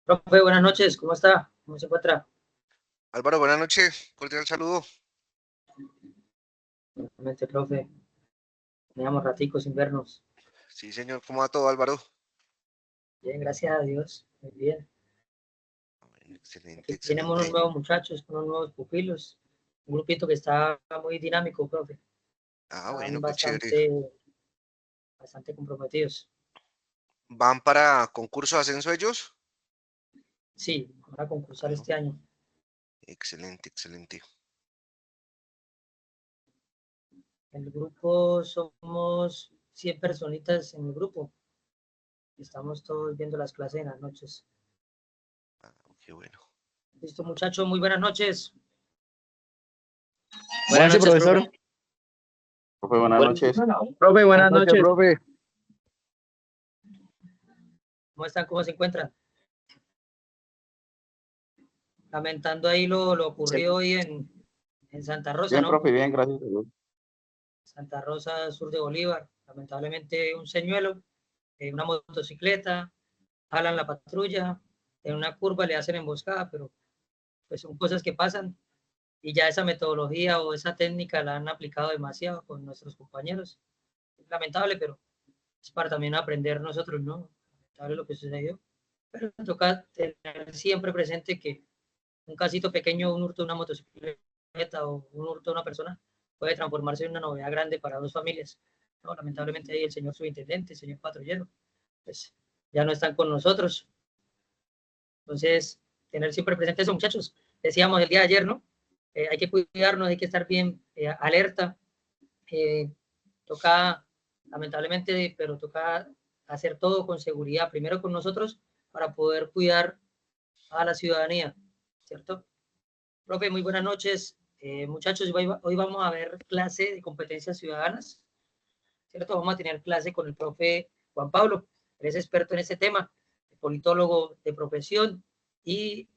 Profe, buenas noches, ¿cómo está? ¿Cómo se encuentra? Álvaro, buenas noches, cordial saludo. Realmente, profe, teníamos ratico sin vernos. Sí, señor, ¿cómo va todo, Álvaro? Bien, gracias a Dios, muy bien. Bueno, excelente, Aquí tenemos unos excelente. nuevos muchachos, unos nuevos pupilos, un grupito que está muy dinámico, profe. Ah, Están bueno, qué chévere. bastante comprometidos. ¿Van para concurso de ascenso ellos? Sí, van a concursar Bueno, este año. excelente, excelente. El grupo somos 100 personitas en el grupo. Estamos todos viendo las clases en las noches. Ah, qué bueno. Listo, muchachos, muy buenas noches. Buenas Buenas noches, noches, profesor. profe. Profe, buenas noches. Profe, buenas Buenas noches, noches. profe. ¿Cómo están? ¿Cómo se encuentran? Lamentando ahí lo ocurrido hoy en Santa Rosa, Bien, ¿no? profe, bien, gracias a Dios. Santa Rosa, sur de Bolívar. Lamentablemente un señuelo, una motocicleta, jalan la patrulla, en una curva le hacen emboscada, pero pues son cosas que pasan y ya esa metodología o esa técnica la han aplicado demasiado con nuestros compañeros. Es lamentable, pero es para también aprender nosotros, ¿no? Lamentable lo que sucedió. Pero toca tener siempre presente que un casito pequeño, un hurto de una motocicleta o un hurto de una persona puede transformarse en una novedad grande para dos familias. No, lamentablemente ahí el señor subintendente, el señor patrullero, pues ya no están con nosotros. Entonces, tener siempre presente eso, muchachos. Decíamos el día de ayer, ¿no? Hay que cuidarnos, hay que estar bien alerta. Eh, toca, lamentablemente, pero toca hacer todo con seguridad, primero con nosotros, para poder cuidar a la ciudadanía, ¿cierto? Profe, muy buenas noches. Muchachos, hoy vamos a ver clase de competencias ciudadanas, ¿cierto? Vamos a tener clase con el profe Juan Pablo, él es experto en este tema, politólogo de profesión y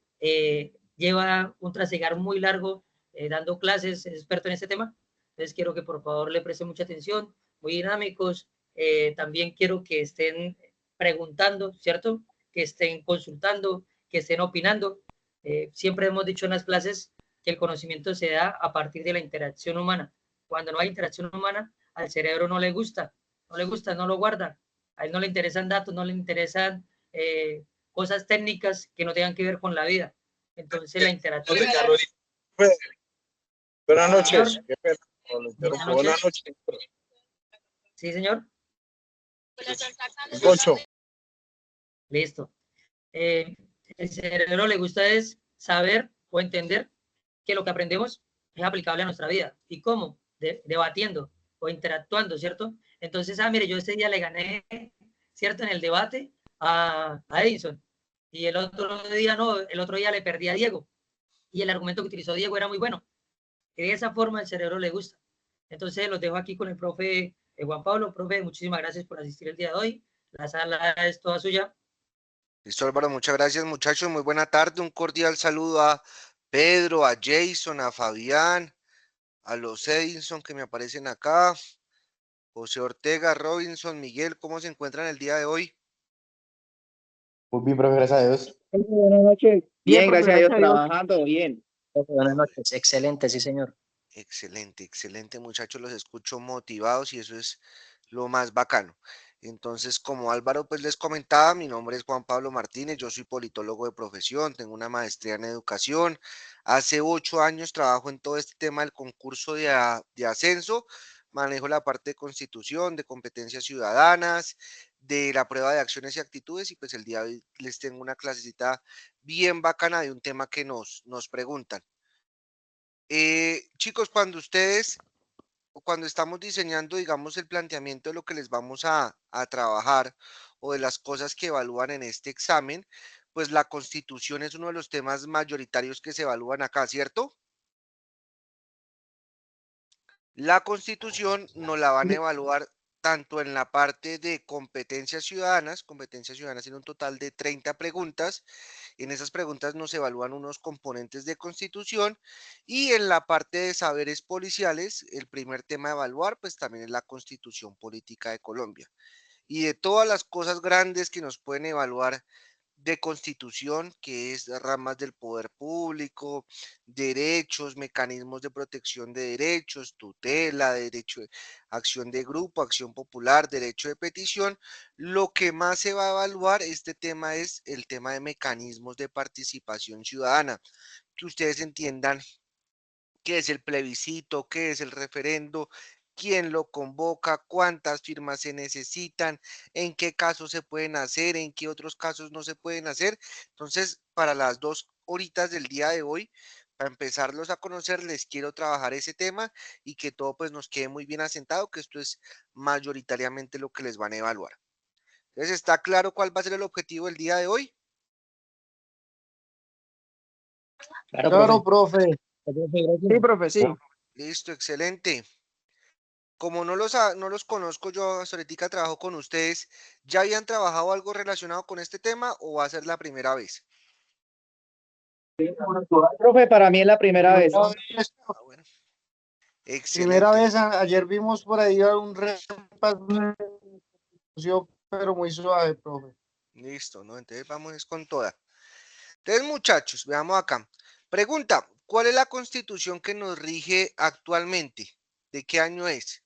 lleva un trasegar muy largo dando clases, es experto en este tema. Entonces quiero que por favor le preste mucha atención, muy dinámicos. También quiero que estén preguntando, ¿cierto? Que estén consultando, que estén opinando. Siempre hemos dicho en las clases que el conocimiento se da a partir de la interacción humana. Cuando no hay interacción humana, al cerebro no le gusta, no lo guarda. A él no le interesan datos, no le interesan cosas técnicas que no tengan que ver con la vida. Entonces la interacción. Buenas noches. Señor, Qué pena, no lo buenas interrumpo. Buenas noches. noches. Sí, señor. Poncho. Listo. El cerebro le gusta es saber o entender que lo que aprendemos es aplicable a nuestra vida. ¿Y cómo? Debatiendo o interactuando, ¿cierto? Entonces, mire, yo este día le gané, ¿cierto? En el debate a Edison. Y el otro día no, el otro día le perdí a Diego. Y el argumento que utilizó Diego era muy bueno. Y de esa forma el cerebro le gusta. Entonces, los dejo aquí con el profe Juan Pablo. Profe, muchísimas gracias por asistir el día de hoy. La sala es toda suya. Listo, Álvaro, muchas gracias, muchachos. Muy buena tarde. Un cordial saludo a Pedro, a Jason, a Fabián, a los Edinson que me aparecen acá. José Ortega, Robinson, Miguel, ¿cómo se encuentran el día de hoy? Muy bien, profe, gracias a Dios. Buenas noches. Bien, Bien, profe, gracias a Dios, gracias a Dios. trabajando bien. Buenas Ah, noches. Excelente, sí, señor. excelente, excelente, muchachos. Los escucho motivados y eso es lo más bacano. Entonces, como Álvaro pues les comentaba, mi nombre es Juan Pablo Martínez, yo soy politólogo de profesión, tengo una maestría en educación. Hace 8 años trabajo en todo este tema del concurso de ascenso, manejo la parte de constitución, de competencias ciudadanas, de la prueba de acciones y actitudes y pues el día de hoy les tengo una clasecita bien bacana de un tema que nos preguntan. Chicos, cuando estamos diseñando, digamos, el planteamiento de lo que les vamos a trabajar o de las cosas que evalúan en este examen, pues la constitución es uno de los temas mayoritarios que se evalúan acá, ¿cierto? La constitución nos la van a evaluar tanto en la parte de competencias ciudadanas en un total de 30 preguntas. En esas preguntas nos evalúan unos componentes de constitución y en la parte de saberes policiales, el primer tema a evaluar, pues también es la constitución política de Colombia. Y de todas las cosas grandes que nos pueden evaluar de constitución, que es ramas del poder público, derechos, mecanismos de protección de derechos, tutela, derecho de acción de grupo, acción popular, derecho de petición. Lo que más se va a evaluar este tema es el tema de mecanismos de participación ciudadana, que ustedes entiendan qué es el plebiscito, qué es el referendo, quién lo convoca, cuántas firmas se necesitan, en qué casos se pueden hacer, en qué otros casos no se pueden hacer. Entonces, para las 2 horitas del día de hoy, para empezarlos a conocer, les quiero trabajar ese tema y que todo pues nos quede muy bien asentado, que esto es mayoritariamente lo que les van a evaluar. Entonces, ¿está claro cuál va a ser el objetivo del día de hoy? Claro, Claro, profe. profe. Sí, profe, sí. Listo, excelente. Como no los conozco, yo hasta ahorita trabajo con ustedes, ¿ya habían trabajado algo relacionado con este tema o va a ser la primera vez? Profe, para mí es la primera vez. No, es Ah, bueno. primera Excelente. vez, ayer vimos por ahí un repaso, pero muy suave, profe. Listo, ¿no? Entonces vamos es con toda. Entonces, muchachos, veamos acá. Pregunta, ¿cuál es la constitución que nos rige actualmente? ¿De qué año es?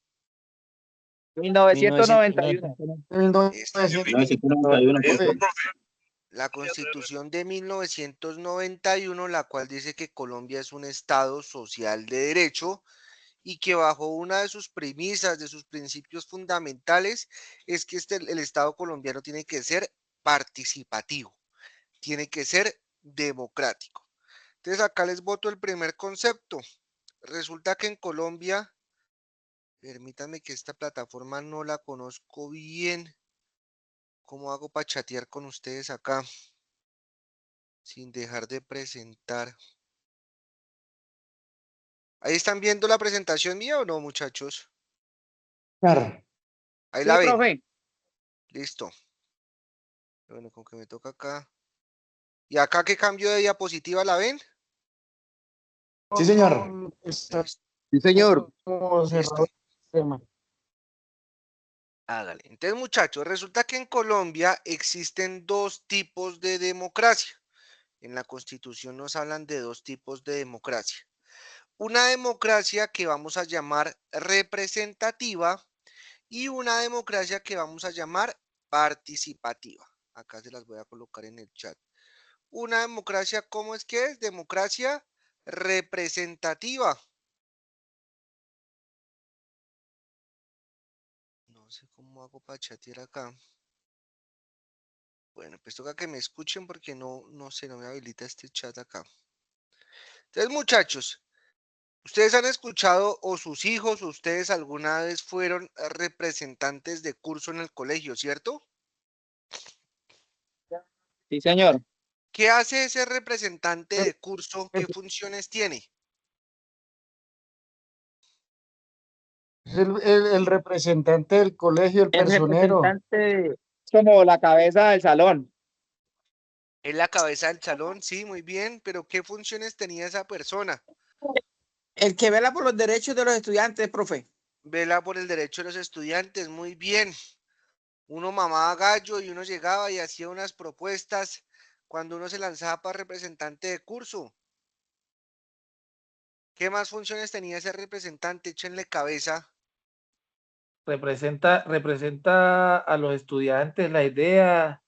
1991. 1991, profe. La Constitución de 1991, la cual dice que Colombia es un Estado social de derecho y que bajo una de sus premisas, de sus principios fundamentales, es que el Estado colombiano tiene que ser participativo, tiene que ser democrático. Entonces acá les voto el primer concepto. Resulta que en Colombia, permítanme que esta plataforma no la conozco bien. ¿Cómo hago para chatear con ustedes acá? Sin dejar de presentar. ¿Ahí están viendo la presentación mía o no, muchachos? Claro. Ahí Sí, la ven. profe. Listo. Bueno, con que me toca acá. ¿Y acá qué cambio de diapositiva la ven? Sí, señor. Listo. Sí, señor. Como cerrado Listo. el tema. Hágale. Entonces, muchachos, resulta que en Colombia existen 2 tipos de democracia. En la Constitución nos hablan de 2 tipos de democracia. Una democracia que vamos a llamar representativa y una democracia que vamos a llamar participativa. Acá se las voy a colocar en el chat. Una democracia, ¿cómo es que es? Democracia representativa. No sé cómo hago para chatear acá. Bueno, pues toca que me escuchen porque no sé, no me habilita este chat acá. Entonces, muchachos, ustedes han escuchado o sus hijos o ustedes alguna vez fueron representantes de curso en el colegio, ¿cierto? Sí, señor. ¿Qué hace ese representante de curso? ¿Qué funciones tiene? Es el representante del colegio, el El personero. representante es como la cabeza del salón. Es la cabeza del salón, sí, muy bien, pero ¿qué funciones tenía esa persona? El que vela por los derechos de los estudiantes, profe. Vela por el derecho de los estudiantes, muy bien. Uno mamaba gallo y uno llegaba y hacía unas propuestas cuando uno se lanzaba para representante de curso. ¿Qué más funciones tenía ese representante? Échenle cabeza. Representa a los estudiantes la idea,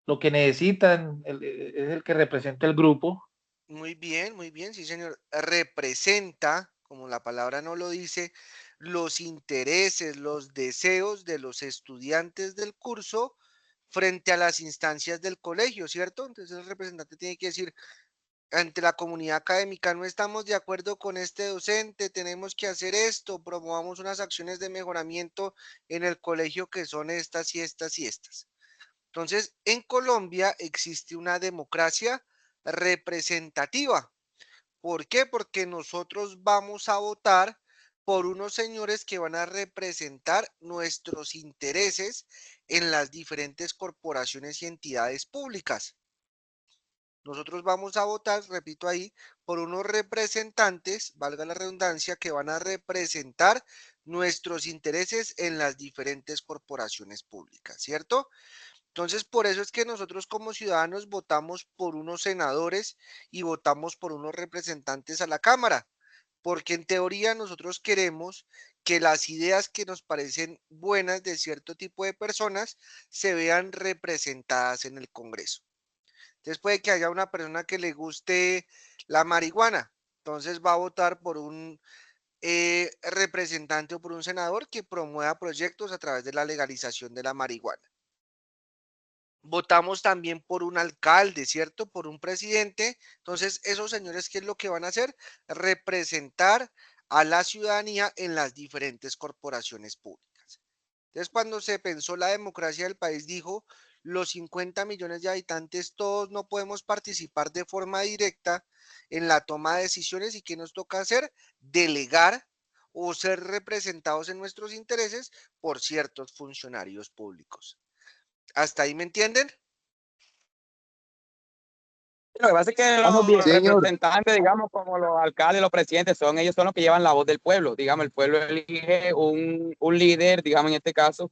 lo que necesitan, es el que representa el grupo. Muy bien, sí, señor. Representa, como la palabra no lo dice, los intereses, los deseos de los estudiantes del curso frente a las instancias del colegio, ¿cierto? Entonces el representante tiene que decir, ante la comunidad académica, no estamos de acuerdo con este docente, tenemos que hacer esto, promovamos unas acciones de mejoramiento en el colegio que son estas y estas y estas. Entonces, en Colombia existe una democracia representativa. ¿Por qué? Porque nosotros vamos a votar por unos señores que van a representar nuestros intereses en las diferentes corporaciones y entidades públicas. Nosotros vamos a votar, repito ahí, por unos representantes, valga la redundancia, que van a representar nuestros intereses en las diferentes corporaciones públicas, ¿cierto? Entonces, por eso es que nosotros como ciudadanos votamos por unos senadores y votamos por unos representantes a la Cámara, porque en teoría nosotros queremos que las ideas que nos parecen buenas de cierto tipo de personas se vean representadas en el Congreso. Entonces puede que haya una persona que le guste la marihuana, entonces va a votar por un representante o por un senador que promueva proyectos a través de la legalización de la marihuana. Votamos también por un alcalde, ¿cierto? Por un presidente. Entonces, esos señores, ¿qué es lo que van a hacer? Representar a la ciudadanía en las diferentes corporaciones públicas. Entonces, cuando se pensó la democracia del país, dijo, los 50 millones de habitantes, todos no podemos participar de forma directa en la toma de decisiones y ¿qué nos toca hacer? Delegar o ser representados en nuestros intereses por ciertos funcionarios públicos. ¿Hasta ahí me entienden? Lo que pasa es que Vamos bien, los señor. representantes, digamos, como los alcaldes, los presidentes, ellos son los que llevan la voz del pueblo. Digamos, el pueblo elige un líder, digamos, en este caso,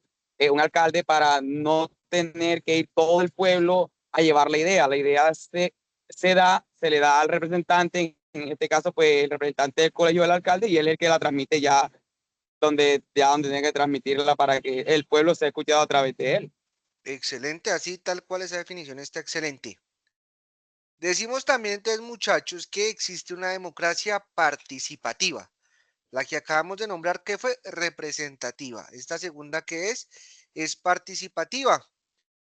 un alcalde, para no tener que ir todo el pueblo a llevar la idea. La idea se le da al representante, en este caso, pues el representante del colegio del alcalde, y él es el que la transmite ya donde tiene que transmitirla para que el pueblo sea escuchado a través de él. Excelente, así tal cual esa definición está excelente. Decimos también entonces, muchachos, que existe una democracia participativa. La que acabamos de nombrar, que fue representativa. Esta segunda que es participativa.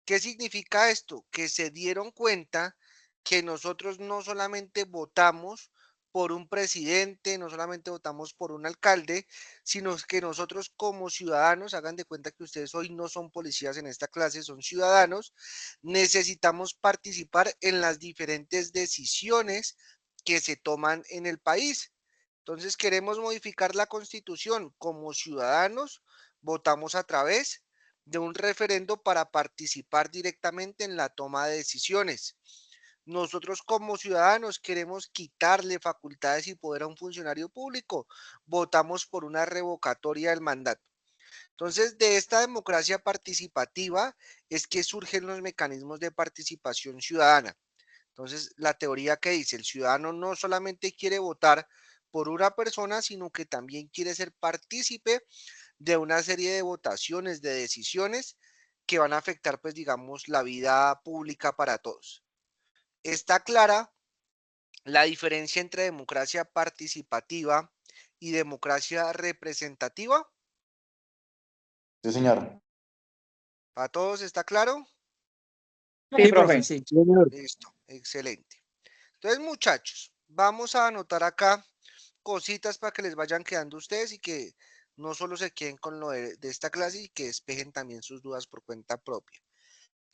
¿Qué significa esto? Que se dieron cuenta que nosotros no solamente votamos por un presidente, no solamente votamos por un alcalde, sino que nosotros como ciudadanos, hagan de cuenta que ustedes hoy no son policías en esta clase, son ciudadanos, necesitamos participar en las diferentes decisiones que se toman en el país. Entonces queremos modificar la Constitución. Como ciudadanos, votamos a través de un referendo para participar directamente en la toma de decisiones. Nosotros como ciudadanos queremos quitarle facultades y poder a un funcionario público. Votamos por una revocatoria del mandato. Entonces, de esta democracia participativa es que surgen los mecanismos de participación ciudadana. Entonces, la teoría que dice, el ciudadano no solamente quiere votar por una persona, sino que también quiere ser partícipe de una serie de votaciones, de decisiones que van a afectar, pues, digamos, la vida pública para todos. Está clara la diferencia entre democracia participativa y democracia representativa. Sí, señor. ¿Para todos está claro? Sí, profe. Sí. Listo, excelente. Entonces, muchachos, vamos a anotar acá cositas para que les vayan quedando ustedes y que no solo se queden con lo de esta clase y que despejen también sus dudas por cuenta propia.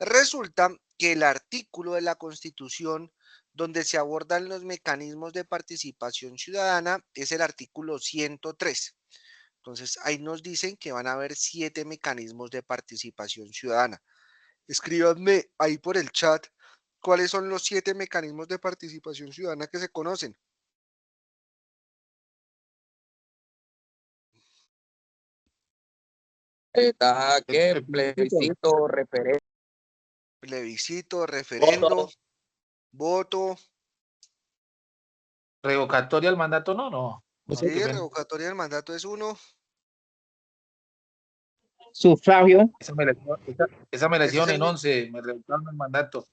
Resulta que el artículo de la Constitución donde se abordan los mecanismos de participación ciudadana es el artículo 103. Entonces, ahí nos dicen que van a haber 7 mecanismos de participación ciudadana. Escríbanme ahí por el chat cuáles son los 7 mecanismos de participación ciudadana que se conocen. Está que plebiscito, referéndum. Plebiscito, referendo, voto. Revocatoria del mandato, no. Sí, revocatoria del mandato es uno. Sufragio. Esa me la Ese es hicieron el en mi- 11, me revocaron el mandato.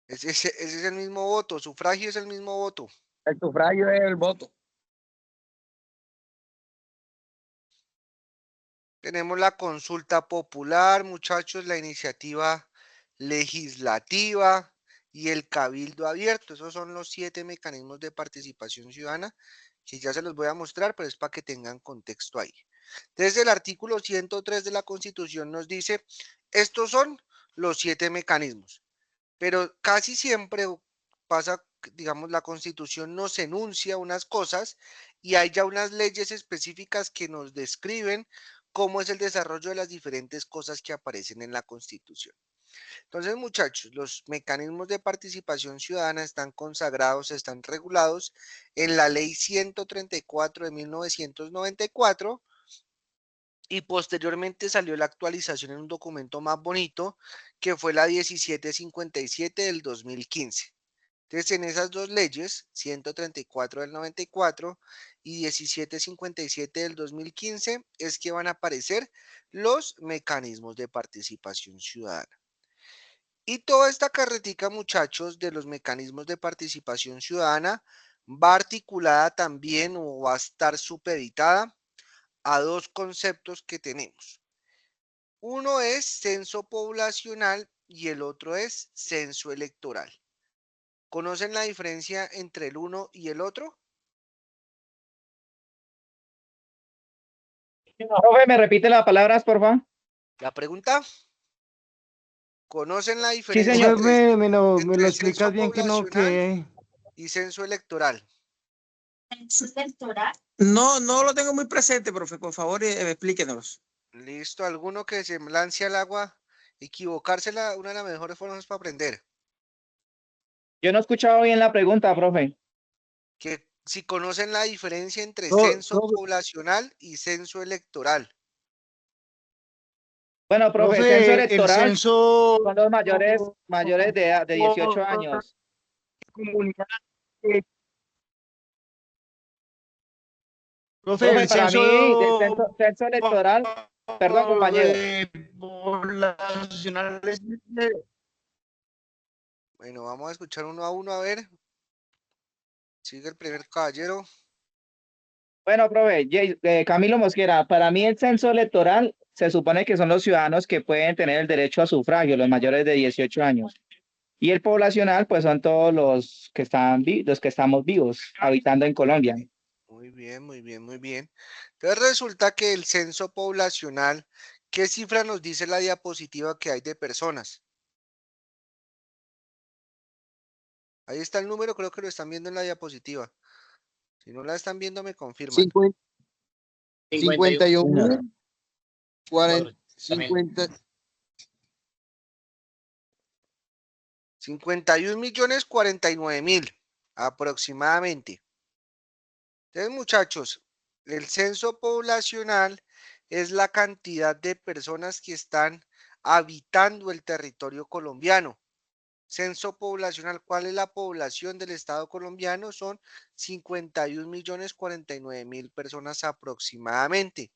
ese es el mismo voto. Sufragio es el mismo voto. El sufragio es el voto. Tenemos la consulta popular, muchachos, la iniciativa legislativa y el cabildo abierto. Esos son los 7 mecanismos de participación ciudadana que ya se los voy a mostrar, pero es para que tengan contexto ahí. Desde el artículo 103 de la Constitución nos dice, estos son los 7 mecanismos, pero casi siempre pasa, digamos, la Constitución nos enuncia unas cosas y hay ya unas leyes específicas que nos describen cómo es el desarrollo de las diferentes cosas que aparecen en la Constitución. Entonces, muchachos, los mecanismos de participación ciudadana están consagrados, están regulados en la Ley 134 de 1994 y posteriormente salió la actualización en un documento más bonito, que fue la 1757 del 2015. Entonces, en esas dos leyes, 134 del 94 y 1757 del 2015, es que van a aparecer los mecanismos de participación ciudadana. Y toda esta carretica, muchachos, de los mecanismos de participación ciudadana va articulada también o va a estar supeditada a dos conceptos que tenemos. Uno es censo poblacional y el otro es censo electoral. ¿Conocen la diferencia entre el uno y el otro? Profe, ¿me repite las palabras, por favor? La pregunta. ¿Conocen la Sí, diferencia señor. entre, Me lo entre explicas censo bien que no, poblacional que... y censo electoral? No, no lo tengo muy presente, profe. Por favor, explíquenos. Listo, alguno que se lance al agua, equivocársela, una de las mejores formas para aprender. Yo no he escuchado bien la pregunta, profe. Que si conocen la diferencia entre No, censo profe. poblacional y censo electoral. Bueno, profe, Profe, censo el electoral censo son los mayores de edad, de 18 años. comunidad. Profe, Profe, el para mí, del censo censo electoral, perdón, compañero. poblacional es Bueno, vamos a escuchar uno a uno, a ver. Sigue el primer caballero. Bueno, profe, Camilo Mosquera, para mí el censo electoral se supone que son los ciudadanos que pueden tener el derecho a sufragio, los mayores de 18 años. Y el poblacional, pues son todos los que los que estamos vivos, habitando en Colombia. Muy bien, muy bien, muy bien. Entonces resulta que el censo poblacional, ¿qué cifra nos dice la diapositiva que hay de personas? Ahí está el número, creo que lo están viendo en la diapositiva. Si no la están viendo, me confirman. 51.000, 50. 51.049.000 aproximadamente. Entonces, muchachos, el censo poblacional es la cantidad de personas que están habitando el territorio colombiano. Censo poblacional, ¿cuál es la población del Estado colombiano? Son 51.049.000 personas aproximadamente.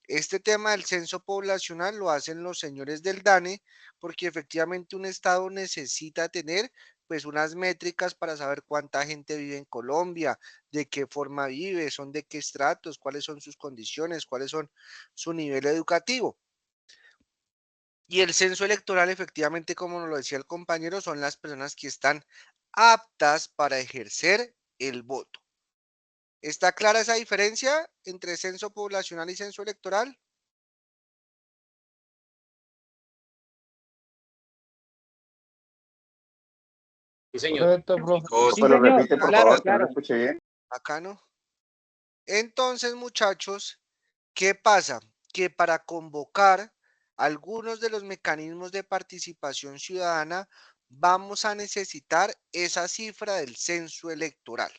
Este tema del censo poblacional lo hacen los señores del DANE porque efectivamente un estado necesita tener pues unas métricas para saber cuánta gente vive en Colombia, de qué forma vive, son de qué estratos, cuáles son sus condiciones, cuáles son su nivel educativo. Y el censo electoral, efectivamente, como nos lo decía el compañero, son las personas que están aptas para ejercer el voto. ¿Está clara esa diferencia entre censo poblacional y censo electoral? Sí, señor. Correcto, profe. Sí, Pero señor, repite, por claro, favor, que no lo claro. escuché bien. Acá no. Entonces, muchachos, ¿qué pasa? Que para convocar algunos de los mecanismos de participación ciudadana vamos a necesitar esa cifra del censo electoral.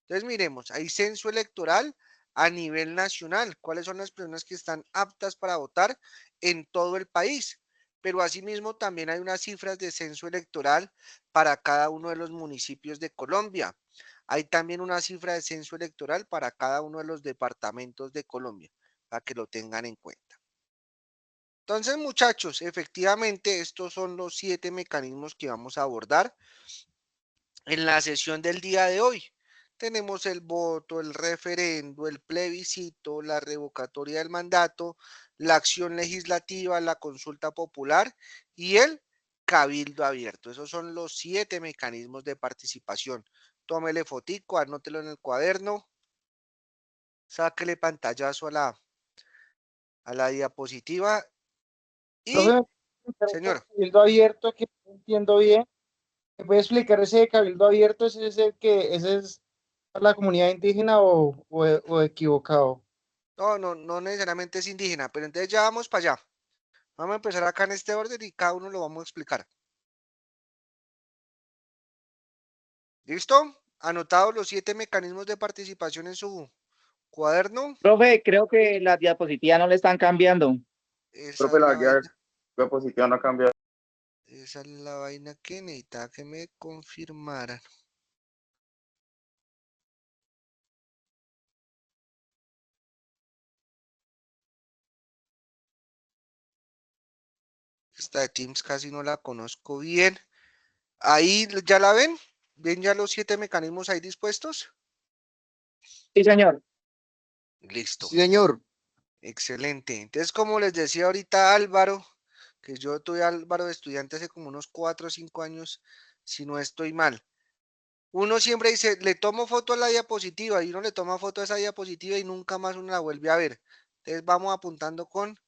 Entonces, miremos, hay censo electoral a nivel nacional. ¿Cuáles son las personas que están aptas para votar en todo el país? Pero asimismo también hay unas cifras de censo electoral para cada uno de los municipios de Colombia. Hay también una cifra de censo electoral para cada uno de los departamentos de Colombia, para que lo tengan en cuenta. Entonces, muchachos, efectivamente, estos son los 7 mecanismos que vamos a abordar en la sesión del día de hoy. Tenemos el voto, el referendo, el plebiscito, la revocatoria del mandato, la acción legislativa, la consulta popular y el cabildo abierto. Esos son los 7 mecanismos de participación. Tómele fotico, anótelo en el cuaderno, sáquele pantallazo a la diapositiva y, Profe, señor, cabildo abierto, que no entiendo bien. ¿Me puede explicar ese cabildo abierto? ¿Ese es para la comunidad indígena o equivocado? no necesariamente es indígena, pero entonces ya vamos para allá. Vamos a empezar acá en este orden y cada uno lo vamos a explicar. ¿Listo? Anotados los 7 mecanismos de participación en su cuaderno. Profe, creo que las diapositivas no le están cambiando. Esa es la vaina. diapositiva no ha cambiado. Esa es la vaina que necesitaba que me confirmaran. Esta de Teams casi no la conozco bien. Ahí ya la ven. ¿Ven ya los 7 mecanismos ahí dispuestos? Sí, señor. Listo. Sí, señor. Excelente. Entonces, como les decía ahorita Álvaro, que yo tuve a Álvaro de estudiante hace como unos 4 o 5 años, si no estoy mal. Uno siempre dice, le tomo foto a la diapositiva y uno le toma foto a esa diapositiva y nunca más uno la vuelve a ver. Entonces vamos apuntando con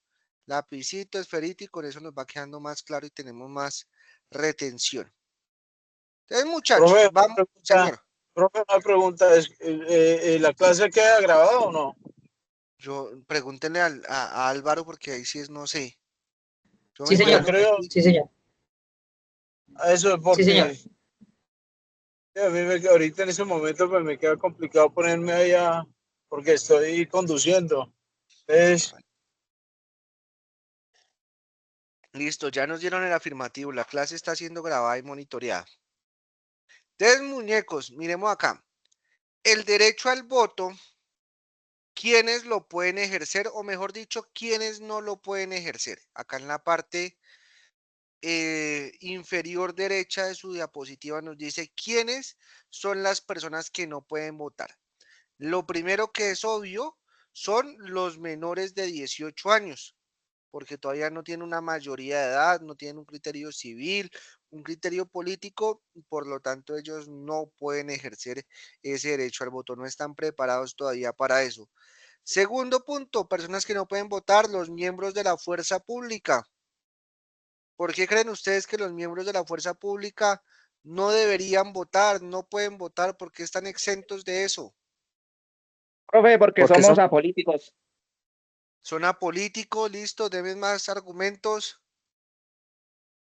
lapicito, esferito y con eso nos va quedando más claro y tenemos más retención. Entonces, muchachos, Profe, vamos, señor. profe, una pregunta es, ¿la clase queda grabada o no? Yo pregúntenle a Álvaro porque ahí sí es, no sé. Yo Sí, me señor. imagino que creo- aquí- Sí, señor. Eso es porque Sí, señor. a mí ahorita en ese momento pues, me queda complicado ponerme allá porque estoy conduciendo. Entonces, Listo, ya nos dieron el afirmativo. La clase está siendo grabada y monitoreada. Entonces, muñecos, miremos acá. El derecho al voto, ¿quiénes lo pueden ejercer? O mejor dicho, ¿quiénes no lo pueden ejercer? Acá en la parte inferior derecha de su diapositiva nos dice quiénes son las personas que no pueden votar. Lo primero que es obvio son los menores de 18 años, porque todavía no tienen una mayoría de edad, no tienen un criterio civil, un criterio político, y por lo tanto ellos no pueden ejercer ese derecho al voto, no están preparados todavía para eso. Segundo punto, personas que no pueden votar, los miembros de la fuerza pública. ¿Por qué creen ustedes que los miembros de la fuerza pública no deberían votar, no pueden votar? ¿Por qué están exentos de eso? Profe, porque somos apolíticos. Son apolíticos, listo, deben más argumentos.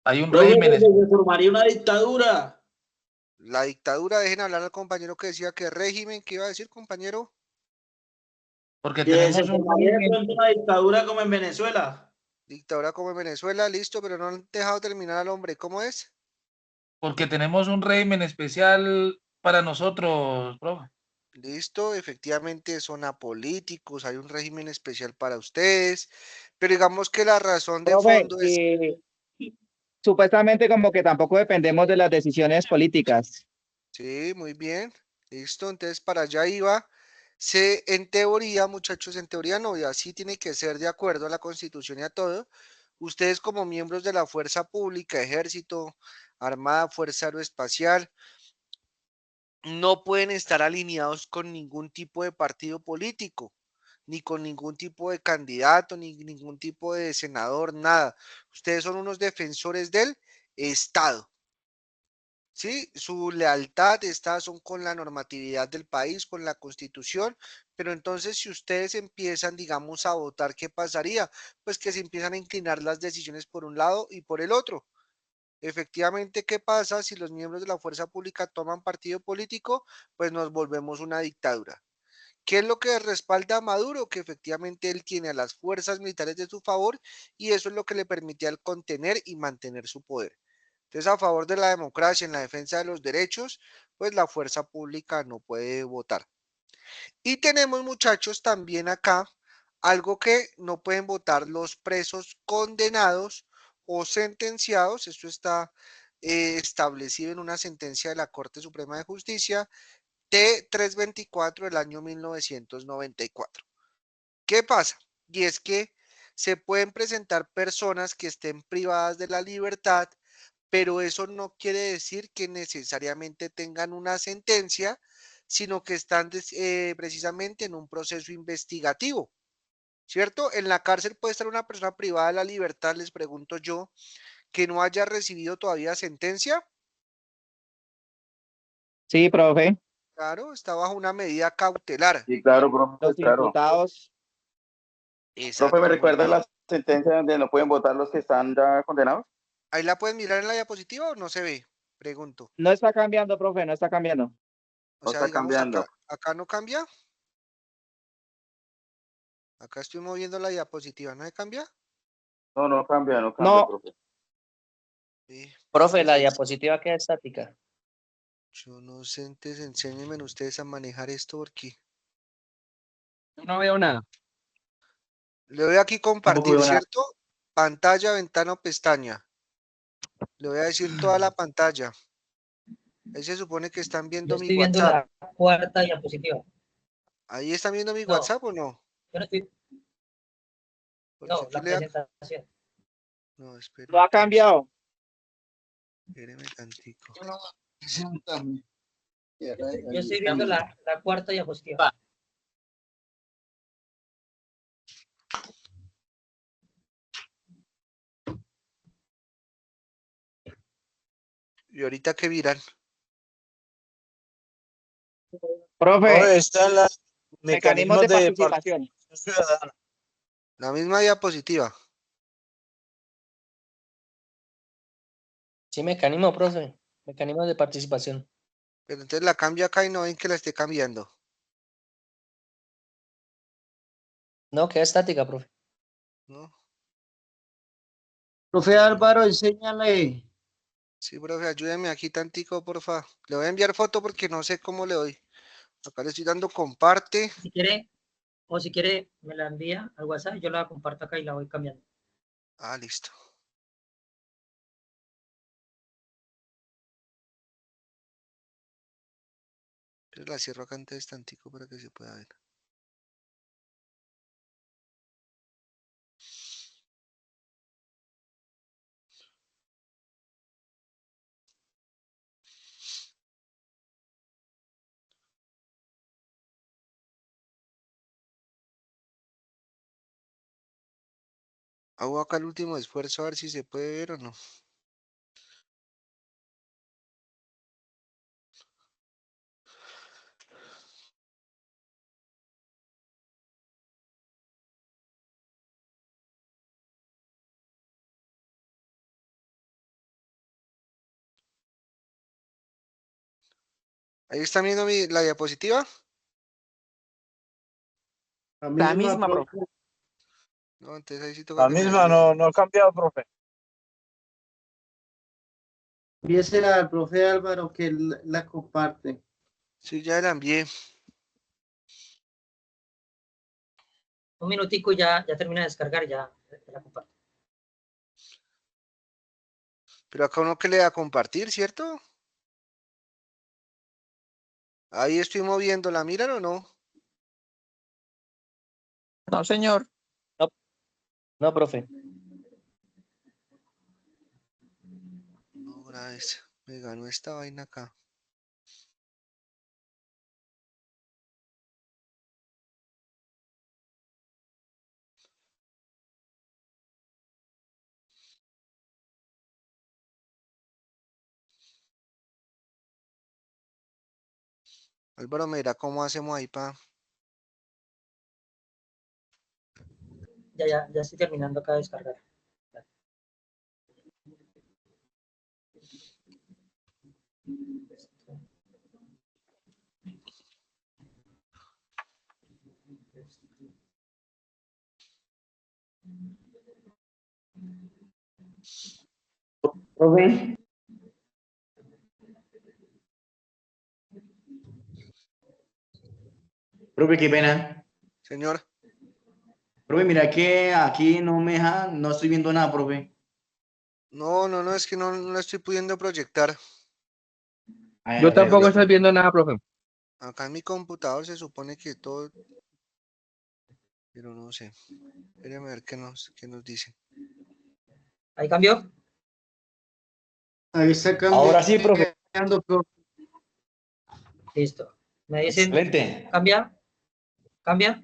Hay un régimen, Se formaría una dictadura. La dictadura, dejen hablar al compañero que decía que régimen, ¿qué iba a decir, compañero? porque Que se tenemos un formaría de régimen, pronto una dictadura como en Venezuela. Dictadura como en Venezuela, listo, pero no han dejado terminar al hombre. ¿Cómo es? porque tenemos un régimen especial para nosotros, profe. Listo, efectivamente son apolíticos, hay un régimen especial para ustedes, pero digamos que la razón de Profe, fondo es, supuestamente como que tampoco dependemos de las decisiones políticas. sí, muy bien, listo, entonces para allá iba. En teoría, muchachos, en teoría no, y así tiene que ser de acuerdo a la Constitución y a todo. Ustedes como miembros de la fuerza pública, ejército, armada, fuerza aeroespacial, no pueden estar alineados con ningún tipo de partido político, ni con ningún tipo de candidato, ni ningún tipo de senador, nada. Ustedes son unos defensores del Estado. ¿Sí? Su lealtad está son con la normatividad del país, con la Constitución, pero entonces si ustedes empiezan, digamos, a votar, ¿qué pasaría? Pues que se empiezan a inclinar las decisiones por un lado y por el otro. Efectivamente, ¿qué pasa si los miembros de la fuerza pública toman partido político? Pues nos volvemos una dictadura. ¿Qué es lo que respalda a Maduro? Que efectivamente él tiene a las fuerzas militares de su favor y eso es lo que le permite al contener y mantener su poder. Entonces, a favor de la democracia, en la defensa de los derechos, pues la fuerza pública no puede votar. Y tenemos, muchachos, también acá algo que no pueden votar los presos condenados o sentenciados. Esto está establecido en una sentencia de la Corte Suprema de Justicia T324 del año 1994. ¿Qué pasa? Y es que se pueden presentar personas que estén privadas de la libertad, pero eso no quiere decir que necesariamente tengan una sentencia, sino que están precisamente en un proceso investigativo, ¿cierto? En la cárcel puede estar una persona privada de la libertad, les pregunto yo, que no haya recibido todavía sentencia. Sí, profe. Claro, está bajo una medida cautelar. Sí, claro, profe, Los claro. imputados. Profe, ¿me recuerda Exactamente. la sentencia donde no pueden votar los que están ya condenados? Ahí la pueden mirar en la diapositiva o no se ve, pregunto. No está cambiando, profe, no está cambiando. O No sea, está digamos cambiando. acá no cambia. Acá estoy moviendo la diapositiva, ¿no se cambia? No cambia, No. profe. Sí, Profe, la entonces, diapositiva queda estática. yo no sé, entonces enséñenme ustedes a manejar esto porque No veo nada. le doy aquí compartir, veo nada. ¿cierto? Pantalla, ventana o pestaña. Le voy a decir toda la pantalla. Ahí se supone que están Yo viendo mi estoy viendo WhatsApp. la cuarta diapositiva. ¿Ahí están viendo mi No. WhatsApp o no? Yo no estoy. Porque No, aquí la le da- presentación. No, espere. No ha cambiado. Espéreme tantico. Yo estoy viendo la cuarta diapositiva. ¿Y ahorita qué miran? Profe, Está en los mecanismos de participación. ciudadana. La misma diapositiva. Sí, mecanismo, profe. Mecanismos de participación. Pero entonces la cambio acá y no ven que la esté cambiando. No, queda estática, profe. ¿No? Profe Álvaro, enséñale. Sí, profe, ayúdeme aquí tantico, porfa. Le voy a enviar foto porque no sé cómo le doy. Acá le estoy dando comparte. Si quiere, me la envía al WhatsApp, yo la comparto acá y la voy cambiando. Ah, listo. Pero la cierro acá antes tantico para que se pueda ver. Hago acá el último esfuerzo a ver si se puede ver o no. Ahí están viendo la diapositiva. La misma, profe. No, entonces ahí sí toca La que me misma ayude. no ha cambiado, profe. Envíesela al profe Álvaro que él la comparte. Sí, ya la envié. Un minutico y ya termina de descargar, ya la comparto. Pero acá uno que le da a compartir, ¿cierto? Ahí estoy moviendo, ¿la miran o no? No, señor. No, profe. Ahora es, me ganó esta vaina acá. Álvaro, mira cómo hacemos ahí para... Ya estoy terminando acá de descargar. Profe. Profe, qué pena. Señor, Profe, mira que aquí no me deja, no estoy viendo nada, profe. no, es que no estoy pudiendo proyectar. Ay, Yo a ver, tampoco estoy viendo nada, profe. Acá en mi computador se supone que todo... Pero no sé. Espérame a ver qué nos dicen. ¿Ahí cambió? Ahí está cambiando. Ahora sí, profe. Profe. Listo. Me dicen, Excelente. ¿cambia? ¿Cambia?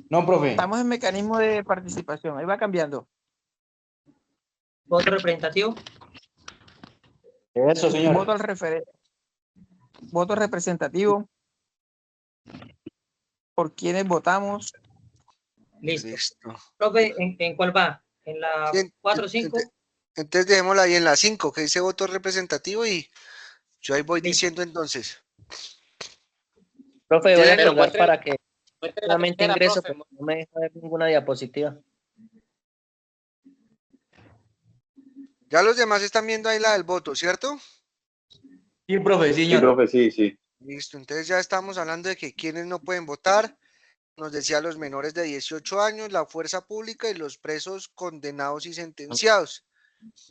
No, profe. Estamos en mecanismo de participación. Ahí va cambiando. ¿Voto representativo? Eso, señor. Voto representativo. ¿Por quiénes votamos? Listo. Listo. Profe, ¿en cuál va? ¿En la Sí, 4 o 5? entonces dejémosla ahí en la 5, que dice voto representativo y yo ahí voy Listo. diciendo entonces. Profe, voy a colgar para que Solamente ingreso, pero no me deja ver ninguna diapositiva. Ya los demás están viendo ahí la del voto, ¿cierto? Sí, profe, Sí, señor. profe, sí, sí. Listo, entonces ya estamos hablando de que quienes no pueden votar, nos decía los menores de 18 años, la fuerza pública y los presos condenados y sentenciados.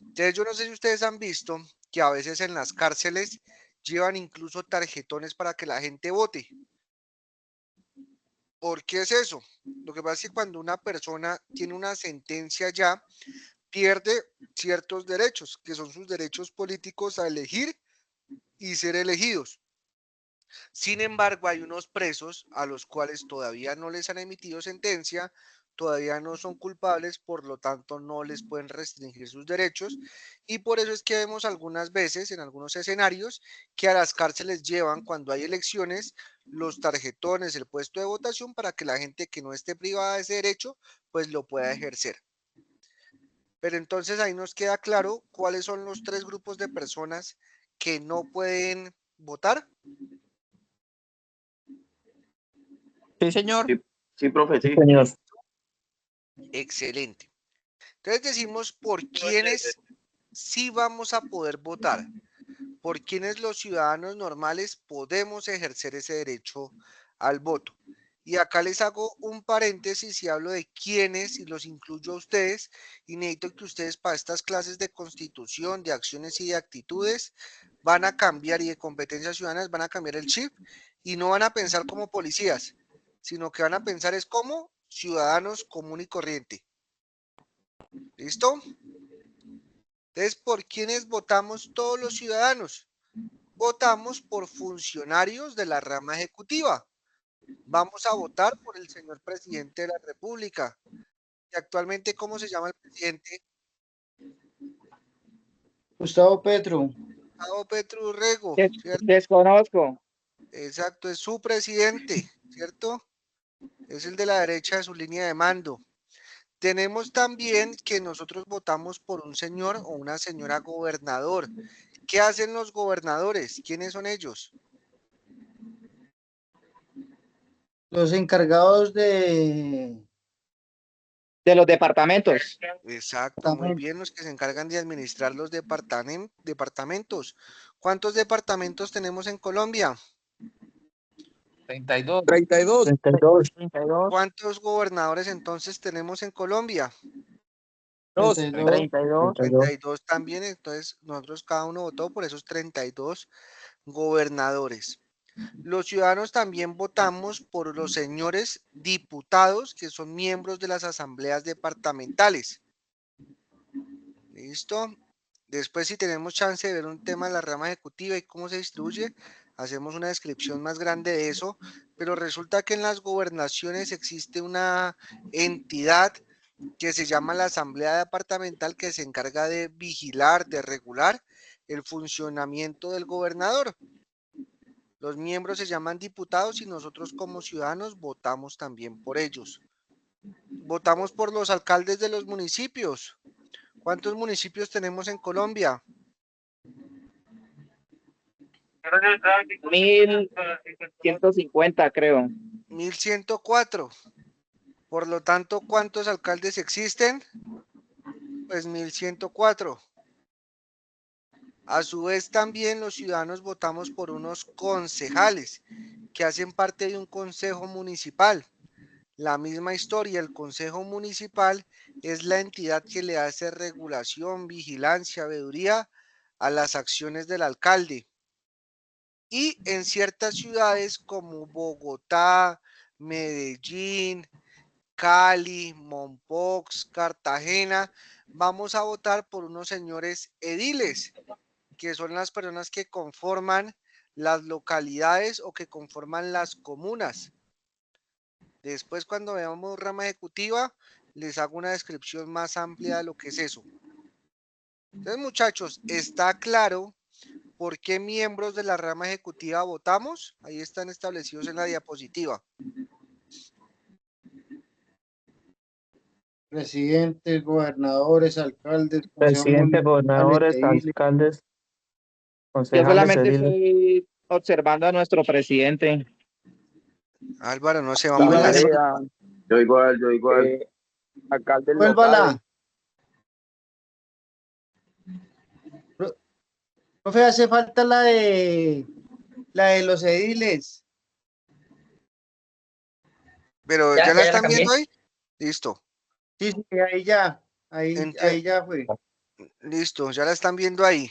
Entonces yo no sé si ustedes han visto que a veces en las cárceles llevan incluso tarjetones para que la gente vote. ¿Por qué es eso? Lo que pasa es que cuando una persona tiene una sentencia ya, pierde ciertos derechos, que son sus derechos políticos a elegir y ser elegidos. Sin embargo, hay unos presos a los cuales todavía no les han emitido sentencia, todavía no son culpables, por lo tanto no les pueden restringir sus derechos, y por eso es que vemos algunas veces en algunos escenarios que a las cárceles llevan, cuando hay elecciones, los tarjetones, el puesto de votación, para que la gente que no esté privada de ese derecho pues lo pueda ejercer. Pero entonces ahí nos queda claro cuáles son los 3 grupos de personas que no pueden votar. Sí, señor. Sí, sí, profe, sí. Señor. Excelente. Entonces decimos por quiénes sí vamos a poder votar, por quiénes los ciudadanos normales podemos ejercer ese derecho al voto. Y acá les hago un paréntesis y hablo de quiénes y los incluyo a ustedes, y necesito que ustedes para estas clases de constitución, de acciones y de actitudes van a cambiar, y de competencias ciudadanas van a cambiar el chip y no van a pensar como policías, sino que van a pensar es como ciudadanos común y corriente. ¿Listo? Entonces, ¿por quiénes votamos todos los ciudadanos? Votamos por funcionarios de la rama ejecutiva. Vamos a votar por el señor presidente de la República. Y actualmente, ¿cómo se llama el presidente? Gustavo Petro. Gustavo Petro Urrego, ¿cierto? Desconozco. Exacto, es su presidente, ¿cierto? Es el de la derecha de su línea de mando. Tenemos también que nosotros votamos por un señor o una señora gobernador. ¿Qué hacen los gobernadores? ¿Quiénes son ellos? Los encargados de los departamentos. Exacto, muy bien, los que se encargan de administrar los departamentos. ¿Cuántos departamentos tenemos en Colombia? 32. 32. 32. ¿Cuántos gobernadores entonces tenemos en Colombia? 32. 32. 32 también, entonces nosotros cada uno votó por esos 32 gobernadores. Los ciudadanos también votamos por los señores diputados, que son miembros de las asambleas departamentales. ¿Listo? Después, si tenemos chance de ver un tema de la rama ejecutiva y cómo se distribuye, hacemos una descripción más grande de eso, pero resulta que en las gobernaciones existe una entidad que se llama la Asamblea Departamental, que se encarga de vigilar, de regular el funcionamiento del gobernador. Los miembros se llaman diputados y nosotros como ciudadanos votamos también por ellos. Votamos por los alcaldes de los municipios. ¿Cuántos municipios tenemos en Colombia? 1150, creo. 1104. Por lo tanto, ¿cuántos alcaldes existen? Pues 1104. A su vez, también los ciudadanos votamos por unos concejales que hacen parte de un consejo municipal. La misma historia, el consejo municipal es la entidad que le hace regulación, vigilancia, veeduría a las acciones del alcalde. Y en ciertas ciudades como Bogotá, Medellín, Cali, Mompox, Cartagena, vamos a votar por unos señores ediles, que son las personas que conforman las localidades o que conforman las comunas. Después, cuando veamos rama ejecutiva, les hago una descripción más amplia de lo que es eso. Entonces, muchachos, ¿está claro por qué miembros de la rama ejecutiva votamos? Ahí están establecidos en la diapositiva. presidentes, gobernadores, alcaldes, Presidente, gobernadores, alcaldes, Yo concejales, solamente ediles. estoy observando a nuestro presidente. Álvaro, no sé, vamos en Álvaro, la sí. Yo igual. Alcalde local. Vuélvala. Profe, hace falta la de los ediles. Pero Ya ya la la están cambié. viendo ahí. Listo. Sí, ahí ya. Ahí ya fue. Listo, ya la están viendo ahí.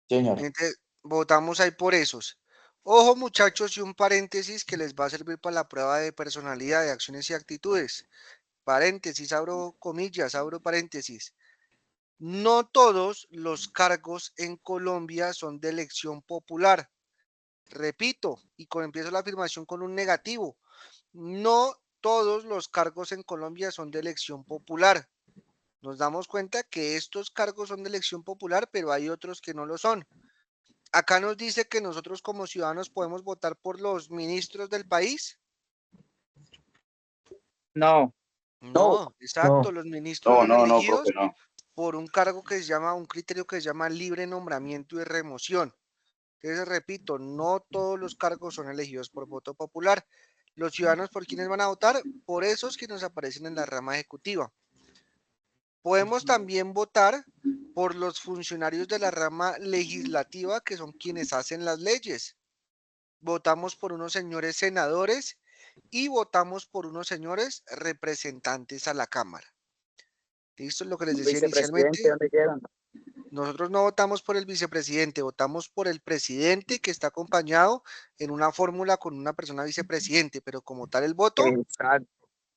Señor. Entonces, votamos ahí por esos. Ojo, muchachos, y un paréntesis que les va a servir para la prueba de personalidad, de acciones y actitudes. Paréntesis, abro comillas, abro paréntesis. No todos los cargos en Colombia son de elección popular. Repito, y empiezo la afirmación con un negativo. No todos los cargos en Colombia son de elección popular. Nos damos cuenta que estos cargos son de elección popular, pero hay otros que no lo son. Acá nos dice que nosotros como ciudadanos podemos votar por los ministros del país. No. No, exacto, los ministros son No, elegidos profe, no. por un cargo que se llama, un criterio que se llama libre nombramiento y remoción. Entonces, repito, no todos los cargos son elegidos por voto popular. Los ciudadanos, ¿por quiénes van a votar? Por esos que nos aparecen en la rama ejecutiva. Podemos también votar por los funcionarios de la rama legislativa, que son quienes hacen las leyes. Votamos por unos señores senadores y votamos por unos señores representantes a la Cámara. ¿Listo? Lo que les decía inicialmente. ¿Dónde quedan? Nosotros no votamos por el vicepresidente, votamos por el presidente que está acompañado en una fórmula con una persona vicepresidente, pero como tal el voto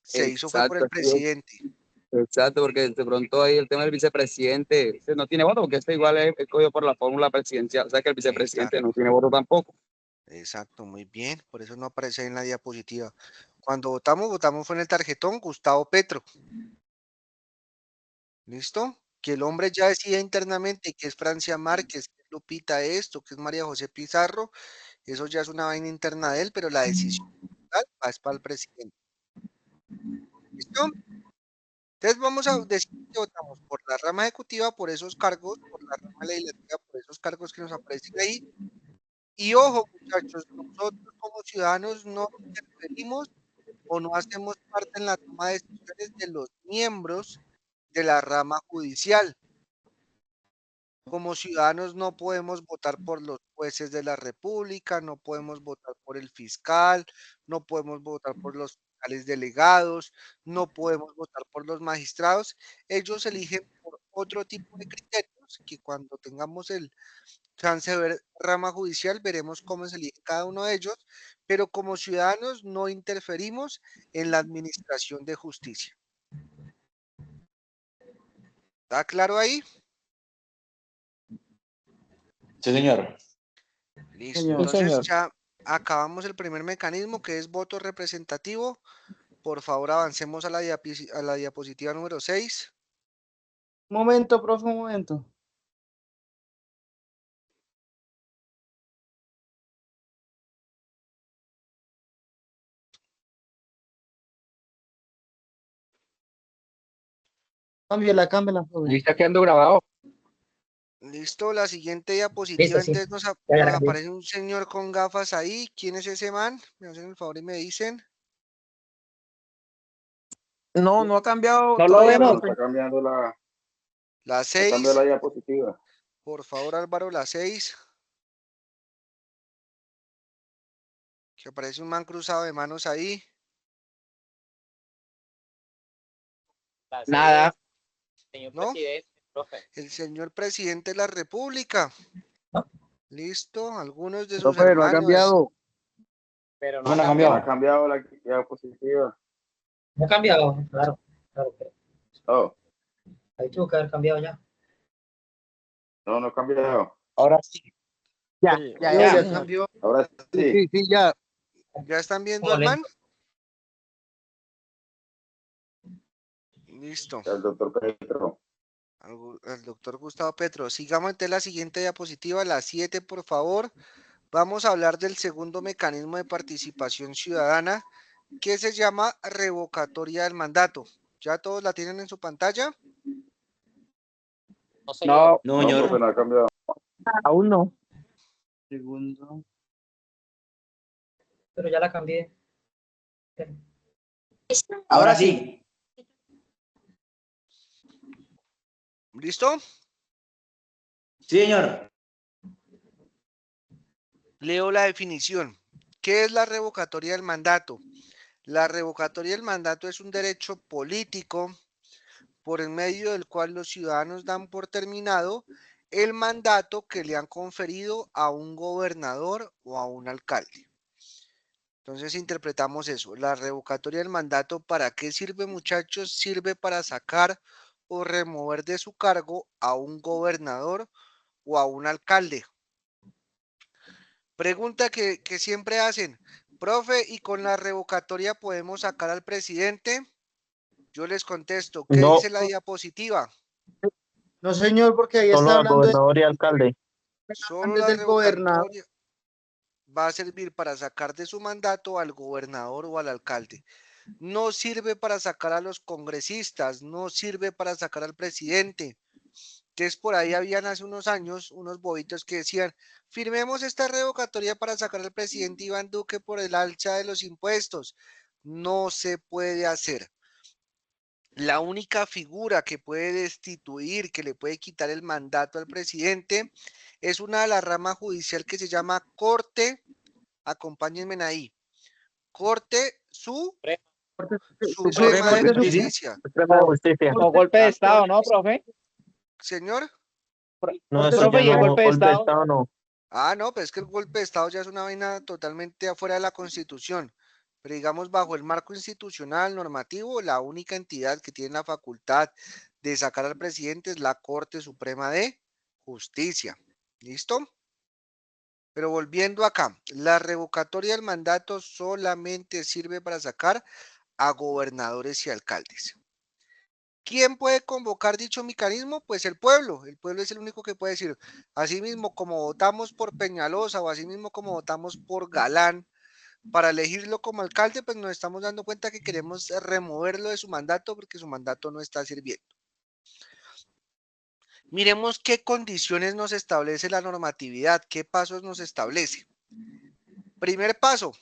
se hizo fue por el presidente. Exacto, porque de pronto ahí el tema del vicepresidente no tiene voto, porque este igual es escogido por la fórmula presidencial, o sea que el vicepresidente no tiene voto tampoco. Exacto, muy bien, por eso no aparece en la diapositiva. Cuando votamos fue en el tarjetón Gustavo Petro. ¿Listo? Que el hombre ya decía internamente que es Francia Márquez, que es Lupita esto, que es María José Pizarro, eso ya es una vaina interna de él, pero la decisión es para el presidente. ¿Listo? Entonces vamos a decir que votamos por la rama ejecutiva, por esos cargos, por la rama legislativa, por esos cargos que nos aparecen ahí. Y ojo, muchachos, nosotros como ciudadanos no interferimos o no hacemos parte en la toma de decisiones de los miembros de la rama judicial. Como ciudadanos no podemos votar por los jueces de la República, no podemos votar por el fiscal, no podemos votar por los fiscales delegados, no podemos votar por los magistrados. Ellos eligen por otro tipo de criterios que cuando tengamos el chance de ver rama judicial veremos cómo se elige cada uno de ellos, pero como ciudadanos no interferimos en la administración de justicia. ¿Está claro ahí? Sí, señor. Listo, Señor. entonces ya acabamos el primer mecanismo que es voto representativo. Por favor, avancemos a la diapositiva número 6. Un momento, profe, un momento. Cámbiala, profe. ¿Y está quedando grabado? Listo, la siguiente diapositiva, Listo, sí. entonces nos Ya la cambié. aparece un señor con gafas ahí. ¿Quién es ese man? Me hacen el favor y me dicen. No ha cambiado No lo todavía, vemos. profe. Está cambiando La está cambiando 6. la diapositiva. Por favor, Álvaro, la 6. Que aparece un man cruzado de manos ahí. Nada. ¿No? El señor presidente de la República. Listo, algunos de sus Profe, no ha hermanos. cambiado. No ha cambiado. Ha cambiado la diapositiva. No ha cambiado, claro. Pero Oh, ahí tuvo que haber cambiado ya. no ha cambiado. Ahora sí. Ya cambió. Ahora sí. Sí, ya. ¿Ya están viendo al man? Listo. El doctor Petro. El doctor Gustavo Petro. Sigamos entonces la siguiente diapositiva, la 7, por favor. Vamos a hablar del segundo mecanismo de participación ciudadana que se llama revocatoria del mandato. ¿Ya todos la tienen en su pantalla? No. No, señor. Profe, no ha cambiado. Aún no. Segundo. pero ya la cambié. Ahora sí. ¿Listo? Sí, señor. Leo la definición. ¿Qué es la revocatoria del mandato? La revocatoria del mandato es un derecho político por el medio del cual los ciudadanos dan por terminado el mandato que le han conferido a un gobernador o a un alcalde. Entonces interpretamos eso. La revocatoria del mandato, ¿para qué sirve, muchachos? Sirve para sacar o remover de su cargo a un gobernador o a un alcalde. Pregunta que siempre hacen, profe, ¿y con la revocatoria podemos sacar al presidente? Yo les contesto, ¿qué No, dice la diapositiva? No, señor, porque ahí está solo al hablando de gobernador y alcalde. Solo antes la del gobernador. revocatoria va a servir para sacar de su mandato al gobernador o al alcalde. No sirve para sacar a los congresistas, no sirve para sacar al presidente. Entonces por ahí habían hace unos años unos bobitos que decían, firmemos esta revocatoria para sacar al presidente Iván Duque por el alza de los impuestos. No se puede hacer. La única figura que puede destituir, que le puede quitar el mandato al presidente, es una de la rama judicial que se llama Corte, acompáñenme ahí, Corte Suprema de Justicia. Suprema de Justicia. O golpe de Estado, ¿no, profe? Señor. No, eso Profe, ya ¿y el no, golpe de Estado? no. Ah, no, pues es que el golpe de Estado ya es una vaina totalmente afuera de la Constitución. Pero digamos, bajo el marco institucional normativo, la única entidad que tiene la facultad de sacar al presidente es la Corte Suprema de Justicia. ¿Listo? Pero volviendo acá, la revocatoria del mandato solamente sirve para sacar a gobernadores y alcaldes. ¿Quién puede convocar dicho mecanismo? Pues el pueblo. El pueblo es el único que puede decir, así mismo como votamos por Peñalosa o así mismo como votamos por Galán para elegirlo como alcalde, pues nos estamos dando cuenta que queremos removerlo de su mandato porque su mandato no está sirviendo. Miremos qué condiciones nos establece la normatividad, qué pasos nos establece. Primer paso,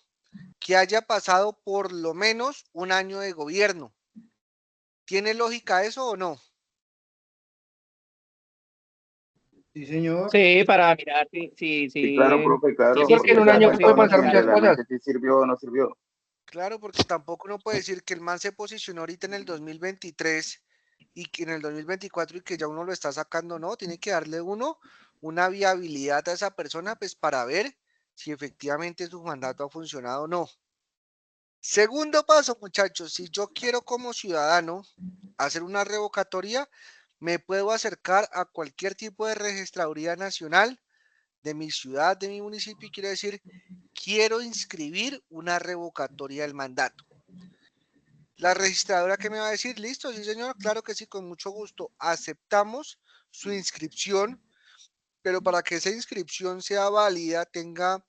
que haya pasado por lo menos un año de gobierno. ¿Tiene lógica eso o no? Sí, señor. Sí, para mirar si. Sí, claro, profe, claro. Sí, porque en un año puede pasar muchas cosas. Si sirvió o no sirvió. Claro, porque tampoco uno puede decir que el man se posicionó ahorita en el 2023 y que en el 2024 y que ya uno lo está sacando, no, tiene que darle uno una viabilidad a esa persona pues para ver si efectivamente su mandato ha funcionado o no. Segundo paso, muchachos, si yo quiero como ciudadano hacer una revocatoria, me puedo acercar a cualquier tipo de registraduría nacional de mi ciudad, de mi municipio y quiero decir, quiero inscribir una revocatoria del mandato. La registradora que me va a decir, listo, sí señor, claro que sí, con mucho gusto, aceptamos su inscripción, pero para que esa inscripción sea válida, tenga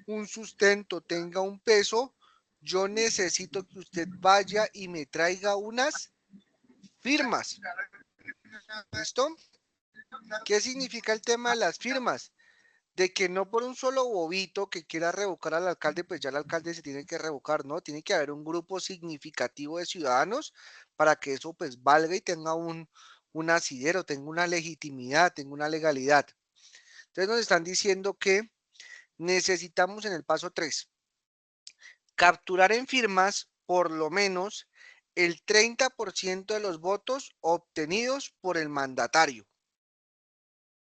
un sustento, tenga un peso, yo necesito que usted vaya y me traiga unas firmas. ¿Listo? ¿Qué significa el tema de las firmas? De que no por un solo bobito que quiera revocar al alcalde, pues ya el alcalde se tiene que revocar, ¿no? Tiene que haber un grupo significativo de ciudadanos para que eso pues valga y tenga un asidero, tenga una legitimidad, tenga una legalidad. Entonces nos están diciendo que necesitamos en el paso 3 capturar en firmas por lo menos el 30% de los votos obtenidos por el mandatario.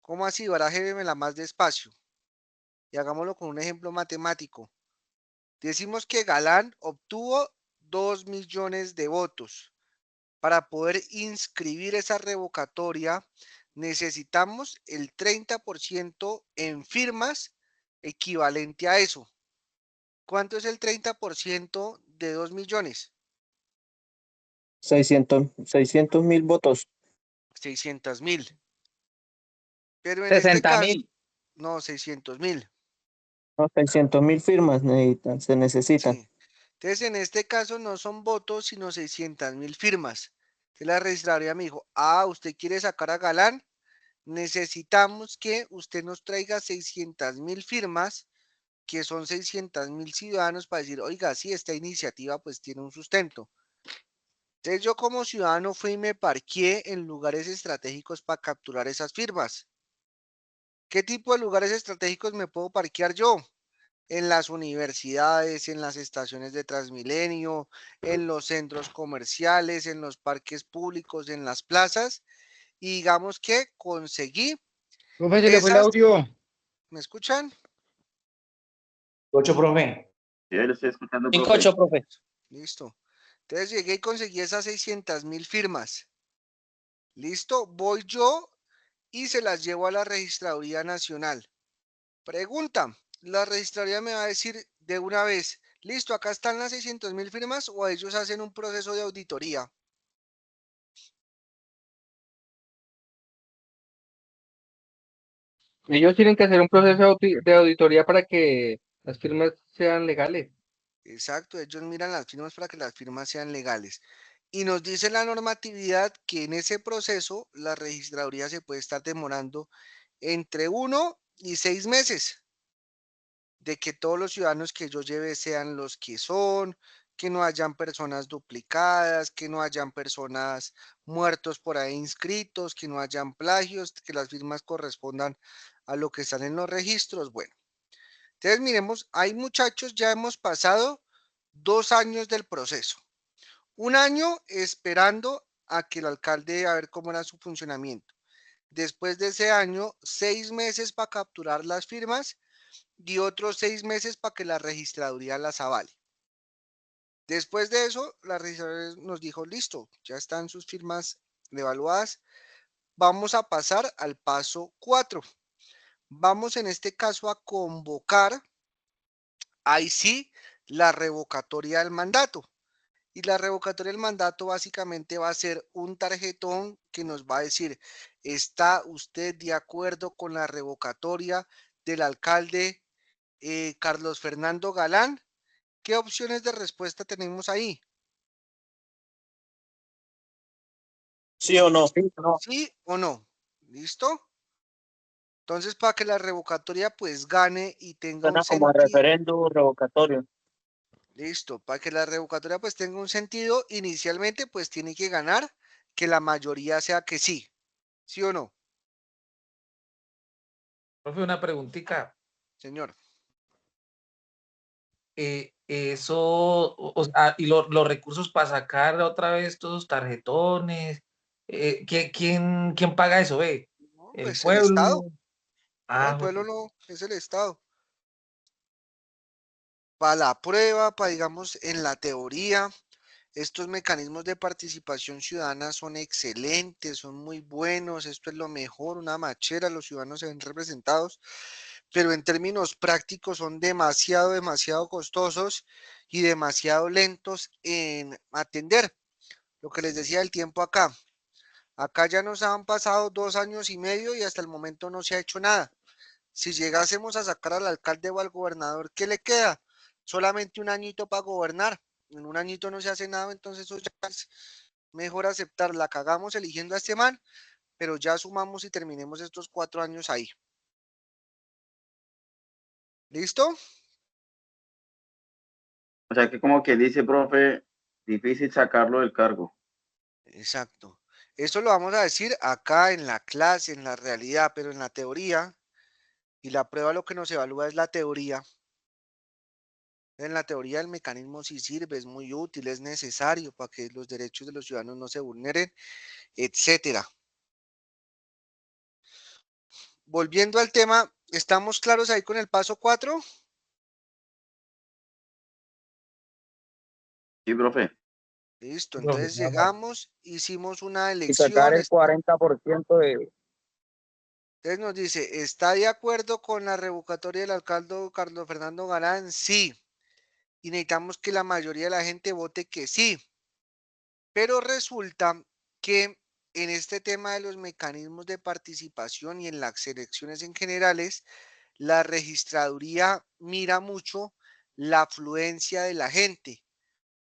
¿Cómo así? Barájemela más despacio. Y hagámoslo con un ejemplo matemático. Decimos que Galán obtuvo 2 millones de votos. Para poder inscribir esa revocatoria, necesitamos el 30% en firmas equivalente a eso. ¿Cuánto es el 30% de 2 millones? 600,000 votos. 600,000. Pero en este 60,000. caso, no, 600,000. No, 600,000 firmas se necesitan. Sí. Entonces, en este caso no son votos, sino 600,000 firmas. Entonces, la registraduría me dijo, ¿usted quiere sacar a Galán? Necesitamos que usted nos traiga 600,000 firmas que son 600.000 ciudadanos para decir, oiga, sí, esta iniciativa pues tiene un sustento. Entonces yo como ciudadano fui y me parqué en lugares estratégicos para capturar esas firmas. ¿Qué tipo de lugares estratégicos me puedo parquear yo? En las universidades, en las estaciones de Transmilenio, en los centros comerciales, en los parques públicos, en las plazas. Y digamos que conseguí Profe, se le fue el esas... audio. ¿Me escuchan? 8, profe. Sí, lo estoy escuchando, 5-8, profe. Listo. Entonces llegué y conseguí esas 600.000 firmas. Listo, voy yo y se las llevo a la Registraduría Nacional. Pregunta, la Registraduría me va a decir de una vez, listo, acá están las 600.000 firmas o ellos hacen un proceso de auditoría. Ellos tienen que hacer un proceso de auditoría para que las firmas sean legales. Exacto, ellos miran las firmas para que las firmas sean legales. Y nos dice la normatividad que en ese proceso la registraduría se puede estar demorando entre 1 y 6 meses de que todos los ciudadanos que yo lleve sean los que son, que no hayan personas duplicadas, que no hayan personas muertos por ahí inscritos, que no hayan plagios, que las firmas correspondan a lo que están en los registros. Bueno, entonces miremos, hay muchachos, ya hemos pasado 2 años del proceso. 1 año esperando a que el alcalde a ver cómo era su funcionamiento. Después de ese año, 6 meses para capturar las firmas y otros 6 meses para que la registraduría las avale. Después de eso, la registraduría nos dijo, listo, ya están sus firmas evaluadas. Vamos a pasar al paso 4. Vamos en este caso a convocar, ahí sí, la revocatoria del mandato. Y la revocatoria del mandato básicamente va a ser un tarjetón que nos va a decir, ¿está usted de acuerdo con la revocatoria del alcalde Carlos Fernando Galán? ¿Qué opciones de respuesta tenemos ahí? ¿Sí o no? ¿Sí o no? ¿Listo? Entonces, para que la revocatoria pues gane y tenga un Suena como a sentido. referéndum revocatorio. Listo, para que la revocatoria pues tenga un sentido, inicialmente pues tiene que ganar que la mayoría sea que sí. ¿Sí o no? Profe, una preguntita. Señor. Eso, y los recursos para sacar otra vez todos los tarjetones, ¿quién paga eso, ve? No, ¿El pues el Estado. pueblo? No, el Ah, pueblo no, es el Estado. Para la prueba, para digamos en la teoría, estos mecanismos de participación ciudadana son excelentes, son muy buenos, esto es lo mejor, una machera, los ciudadanos se ven representados, pero en términos prácticos son demasiado costosos y demasiado lentos en atender. Lo que les decía del tiempo acá. Acá ya nos han pasado 2 años y medio y hasta el momento no se ha hecho nada. Si llegásemos a sacar al alcalde o al gobernador, ¿qué le queda? Solamente 1 añito para gobernar. En 1 añito no se hace nada, entonces eso ya es mejor aceptar. La cagamos eligiendo a este man, pero ya sumamos y terminemos estos 4 años ahí. ¿Listo? O sea que como que dice, profe, difícil sacarlo del cargo. Exacto. Esto lo vamos a decir acá en la clase, en la realidad, pero en la teoría, y la prueba lo que nos evalúa es la teoría. En la teoría el mecanismo sí sirve, es muy útil, es necesario para que los derechos de los ciudadanos no se vulneren, etcétera. Volviendo al tema, ¿estamos claros ahí con el paso 4? Sí, profe. Listo, profe, entonces nada más. llegamos, hicimos una Y sacar elección. el 40% de... Entonces nos dice, ¿está de acuerdo con la revocatoria del alcalde Carlos Fernando Galán? Sí. Y necesitamos que la mayoría de la gente vote que sí. Pero resulta que en este tema de los mecanismos de participación y en las elecciones en generales, la registraduría mira mucho la afluencia de la gente.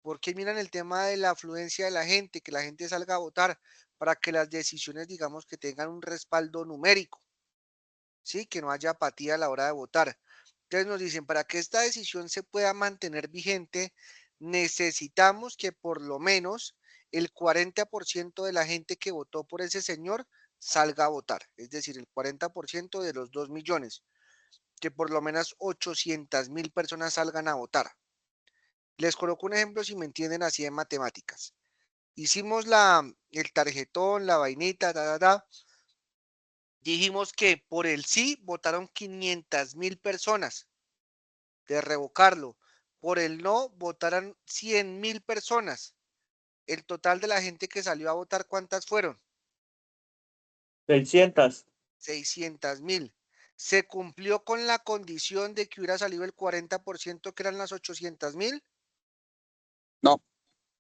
¿Por qué miran el tema de la afluencia de la gente? Que la gente salga a votar para que las decisiones, digamos, que tengan un respaldo numérico. ¿Sí? Que no haya apatía a la hora de votar. Entonces nos dicen, para que esta decisión se pueda mantener vigente, necesitamos que por lo menos el 40% de la gente que votó por ese señor salga a votar. Es decir, el 40% de los 2 millones, que por lo menos 800.000 personas salgan a votar. Les coloco un ejemplo si me entienden así en matemáticas. Hicimos el tarjetón, la vainita, dijimos que por el sí votaron 500.000 personas de revocarlo. Por el no votaron 100.000 personas. El total de la gente que salió a votar, ¿cuántas fueron? 600. 600.000. ¿Se cumplió con la condición de que hubiera salido el 40%, que eran las 800.000? No.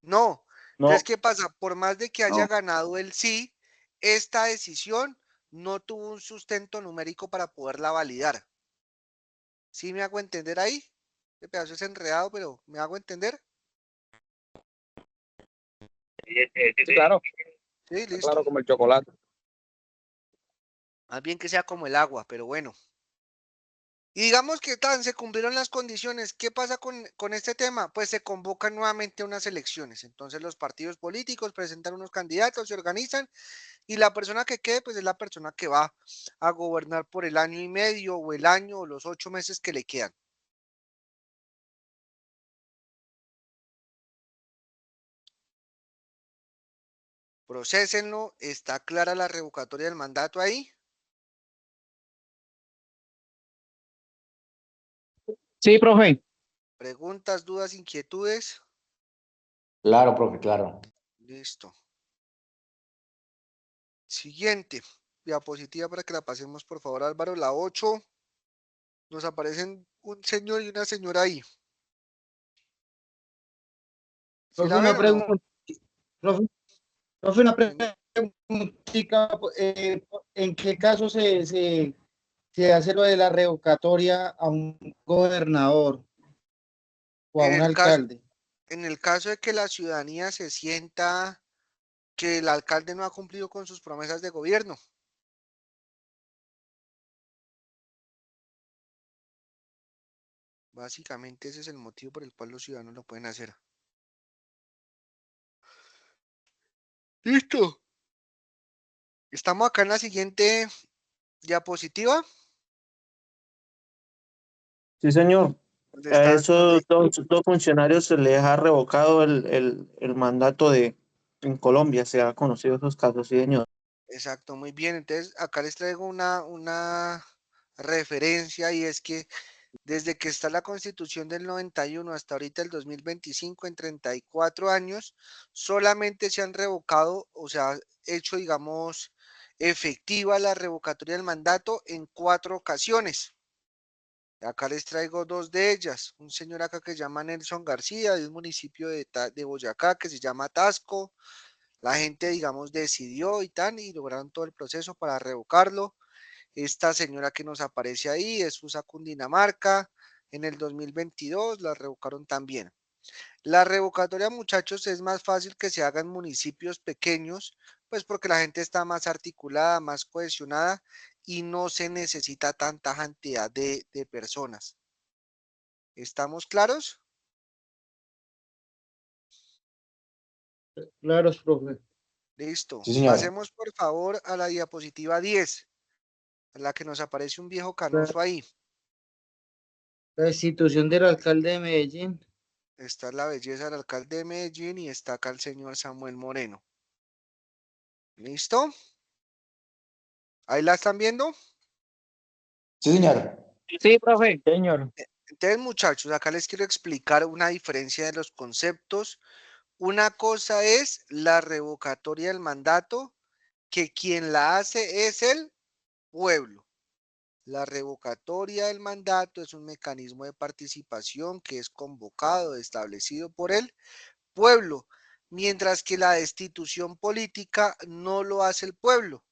No. No, Entonces, ¿qué pasa? Por más de que haya No. ganado el sí, esta decisión no tuvo un sustento numérico para poderla validar. ¿Sí me hago entender ahí? Este pedazo es enredado, pero ¿me hago entender? Sí, claro. Sí, Está listo. claro como el chocolate. Más bien que sea como el agua, pero bueno. Y digamos que tan se cumplieron las condiciones. ¿Qué pasa con este tema? Pues se convocan nuevamente unas elecciones. Entonces los partidos políticos presentan unos candidatos, se organizan y la persona que quede, pues es la persona que va a gobernar por el año y medio o el año o los 8 meses que le quedan. Procésenlo. ¿Está clara la revocatoria del mandato ahí? Sí, profe. ¿Preguntas, dudas, inquietudes? Claro, profe, claro. Listo. Siguiente diapositiva para que la pasemos, por favor, Álvaro. La 8. Nos aparecen un señor y una señora ahí. ¿Sí Profe, la una ven o no? pregunta. Profe, una Señor, pregunta. ¿En qué caso se hace lo de la revocatoria a un gobernador o a En un el caso, alcalde? en el caso de que la ciudadanía se sienta que el alcalde no ha cumplido con sus promesas de gobierno. Básicamente ese es el motivo por el cual los ciudadanos lo pueden hacer. Listo. Estamos acá en la siguiente diapositiva. sí, señor. Donde A están, esos dos funcionarios se les ha revocado el mandato en Colombia, se ha conocido esos casos, sí, señor. exacto, muy bien. Entonces, acá les traigo una referencia y es que desde que está la Constitución del 91 hasta ahorita el 2025, en 34 años, solamente se han revocado, o sea, hecho, digamos, efectiva la revocatoria del mandato en 4 ocasiones. Acá les traigo 2 de ellas. Un señor acá que se llama Nelson García, de un municipio de Boyacá que se llama Tasco. La gente, digamos, decidió y tan, y lograron todo el proceso para revocarlo. Esta señora que nos aparece ahí es Susa, Cundinamarca. En el 2022 la revocaron también. La revocatoria, muchachos, es más fácil que se haga en municipios pequeños, pues porque la gente está más articulada, más cohesionada y no se necesita tanta cantidad de personas. ¿Estamos claros? Claro, profe. Listo. Sí, señor. Pasemos por favor a la diapositiva 10, a la que nos aparece un viejo canoso ahí. La destitución del alcalde de Medellín. Está la belleza del alcalde de Medellín y está acá el señor Samuel Moreno. ¿Listo? ¿Ahí la están viendo? Sí, señor. Sí, profe. Señor. Entonces, muchachos, acá les quiero explicar una diferencia de los conceptos. Una cosa es la revocatoria del mandato, que quien la hace es el pueblo. La revocatoria del mandato es un mecanismo de participación que es convocado, establecido por el pueblo, mientras que la destitución política no lo hace el pueblo.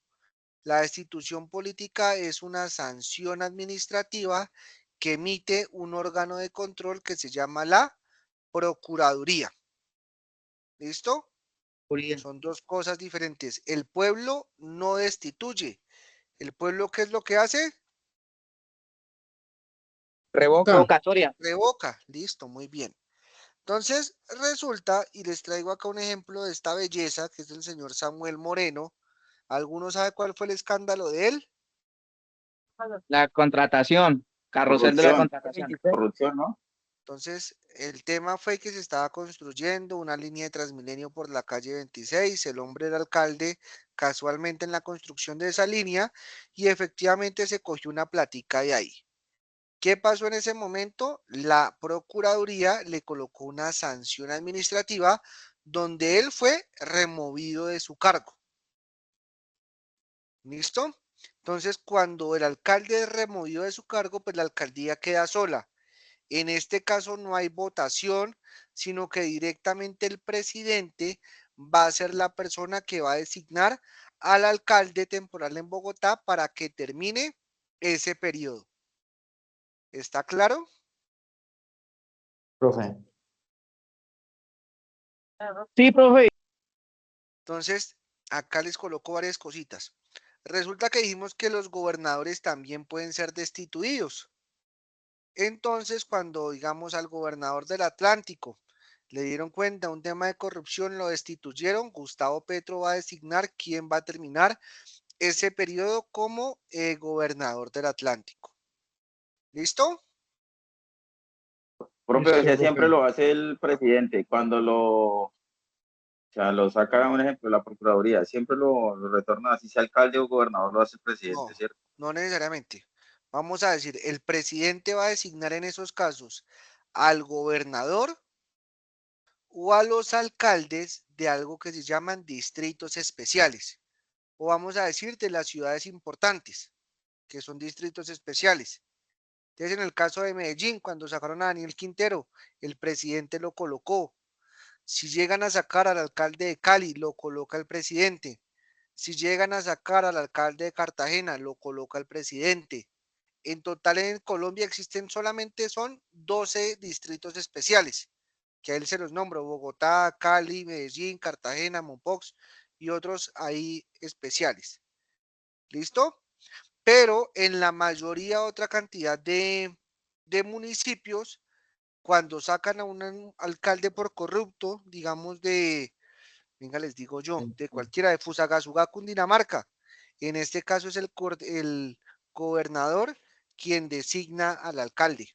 La destitución política es una sanción administrativa que emite un órgano de control que se llama la Procuraduría. ¿Listo? Son 2 cosas diferentes. El pueblo no destituye. ¿El pueblo qué es lo que hace? Revocatoria. Revoca, listo, muy bien. Entonces, resulta, y les traigo acá un ejemplo de esta belleza, que es el señor Samuel Moreno. ¿Alguno sabe cuál fue el escándalo de él? La contratación. Carrusel de la Corrupción, contratación. corrupción, ¿no? Entonces, el tema fue que se estaba construyendo una línea de Transmilenio por la calle 26. El hombre era alcalde casualmente en la construcción de esa línea y efectivamente se cogió una plática de ahí. ¿Qué pasó en ese momento? La Procuraduría le colocó una sanción administrativa donde él fue removido de su cargo. ¿Listo? Entonces, cuando el alcalde es removido de su cargo, pues la alcaldía queda sola. En este caso no hay votación, sino que directamente el presidente va a ser la persona que va a designar al alcalde temporal en Bogotá para que termine ese periodo. ¿Está claro? Profe. Sí, profe. Entonces, acá les coloco varias cositas. Resulta que dijimos que los gobernadores también pueden ser destituidos. Entonces, cuando digamos al gobernador del Atlántico le dieron cuenta un tema de corrupción, lo destituyeron, Gustavo Petro va a designar quién va a terminar ese periodo como gobernador del Atlántico. ¿Listo? Profe, o Listo, sea, siempre profe. lo hace el presidente. Cuando o sea, lo saca, un ejemplo, la Procuraduría, siempre lo retorna, así sea alcalde o gobernador, lo hace el presidente, No, ¿cierto? no necesariamente. Vamos a decir, el presidente va a designar en esos casos al gobernador o a los alcaldes de algo que se llaman distritos especiales, o vamos a decir de las ciudades importantes, que son distritos especiales. Entonces, en el caso de Medellín, cuando sacaron a Daniel Quintero, el presidente lo colocó. Si llegan a sacar al alcalde de Cali, lo coloca el presidente. Si llegan a sacar al alcalde de Cartagena, lo coloca el presidente. En total en Colombia existen solamente son 12 distritos especiales, que a él se los nombro: Bogotá, Cali, Medellín, Cartagena, Mompox y otros ahí especiales. ¿Listo? Pero en la mayoría otra cantidad de municipios, cuando sacan a un alcalde por corrupto, digamos venga, les digo yo, de cualquiera, de Fusagasugá, Cundinamarca, en este caso es el gobernador quien designa al alcalde.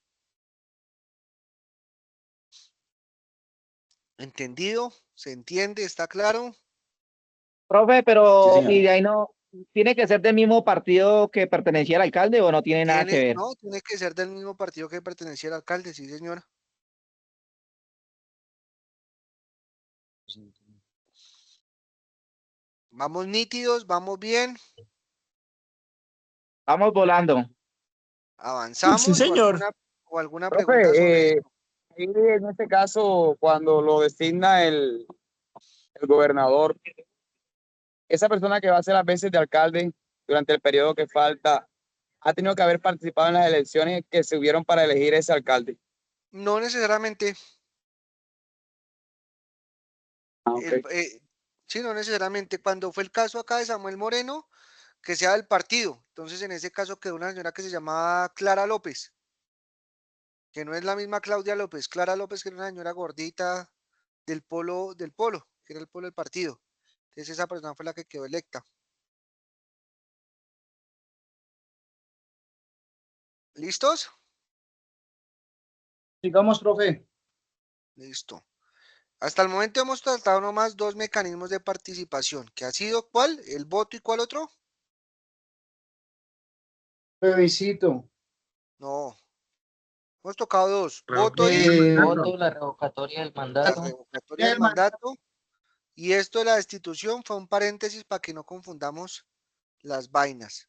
¿Entendido? ¿Se entiende? ¿Está claro? Profe, Sí, pero señor. y de ahí no, ¿tiene que ser del mismo partido que pertenecía al alcalde o no tiene nada que ver? No, tiene que ser del mismo partido que pertenecía al alcalde, sí, señora. Vamos nítidos, vamos bien, Vamos volando. avanzamos. Sí, señor. O alguna pregunta sobre Profe, esto. ahí en este caso, cuando lo designa el gobernador, esa persona que va a ser las veces de alcalde durante el periodo que falta, ha tenido que haber participado en las elecciones que se hubieron para elegir ese alcalde. No necesariamente. Sí, no necesariamente. Cuando fue el caso acá de Samuel Moreno, que sea del partido. Entonces, en ese caso quedó una señora que se llamaba Clara López, que no es la misma Claudia López. Clara López, que era una señora gordita del polo, que era el polo del partido. Entonces, esa persona fue la que quedó electa. ¿Listos? Sigamos, profe. Listo. Hasta el momento hemos tratado nomás dos mecanismos de participación, que ha sido ¿cuál? El voto y ¿cuál otro? Plebiscito. No, hemos tocado dos, voto y Voto, la revocatoria del la mandato. revocatoria del mandato. Y esto de la destitución fue un paréntesis para que no confundamos las vainas.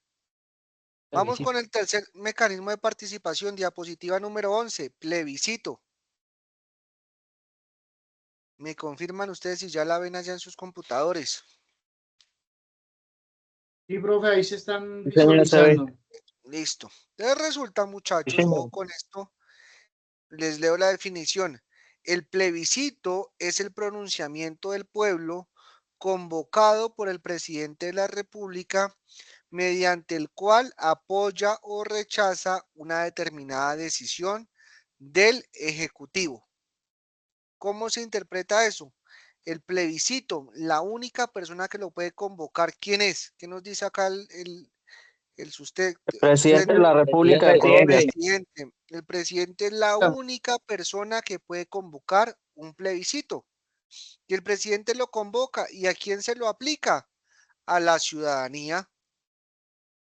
Vamos con el tercer mecanismo de participación, diapositiva número 11, plebiscito. Me confirman ustedes si ya la ven allá en sus computadores. Sí, profe, ahí se están Sí, señor, se ve. visualizando. Listo. Entonces resulta, Sí, muchachos, señor. ojo con esto, les leo la definición. El plebiscito es el pronunciamiento del pueblo convocado por el presidente de la República mediante el cual apoya o rechaza una determinada decisión del Ejecutivo. ¿Cómo se interpreta eso? El plebiscito, la única persona que lo puede convocar, ¿quién es? ¿Qué nos dice acá el Presidente de la República de El Colombia. presidente. El presidente es la única persona que puede convocar un plebiscito. Y el presidente lo convoca. ¿Y a quién se lo aplica? A la ciudadanía.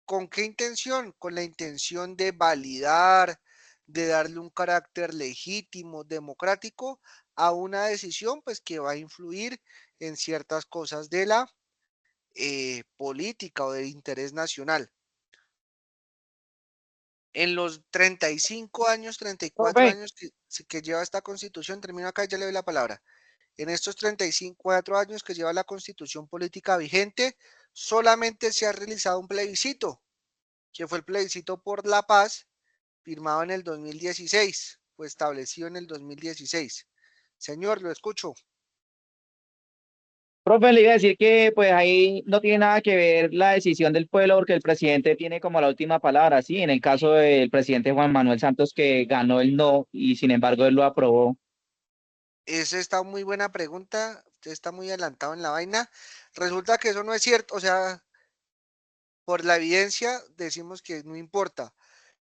¿Con qué intención? Con la intención de validar, de darle un carácter legítimo, democrático a una decisión pues que va a influir en ciertas cosas de la política o del interés nacional. En los 35 años, 34 Profe, años que lleva esta constitución, termino acá y ya le doy la palabra. En estos 34 años que lleva la constitución política vigente, solamente se ha realizado un plebiscito, que fue el plebiscito por la paz, firmado en el 2016, fue establecido en el 2016. Señor, lo escucho. Profe, le iba a decir que pues ahí no tiene nada que ver la decisión del pueblo porque el presidente tiene como la última palabra, sí, en el caso del presidente Juan Manuel Santos que ganó el no y sin embargo él lo aprobó. Esa está muy buena pregunta, usted está muy adelantado en la vaina. Resulta que eso no es cierto, o sea, por la evidencia decimos que no importa,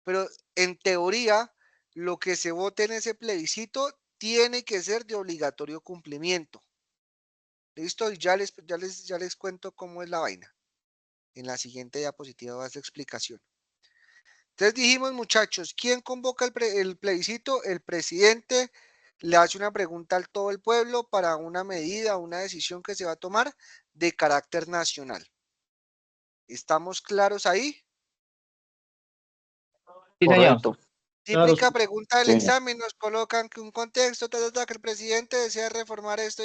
pero en teoría lo que se vote en ese plebiscito tiene que ser de obligatorio cumplimiento. ¿Listo? Y ya les cuento cómo es la vaina. En la siguiente diapositiva va esa explicación. Entonces dijimos, muchachos, ¿quién convoca el plebiscito? El presidente le hace una pregunta al todo el pueblo para una medida, una decisión que se va a tomar de carácter nacional. ¿Estamos claros ahí? Sí, señor. Correcto. Típica pregunta del Sí. examen, nos colocan que un contexto, que el presidente desea reformar esto,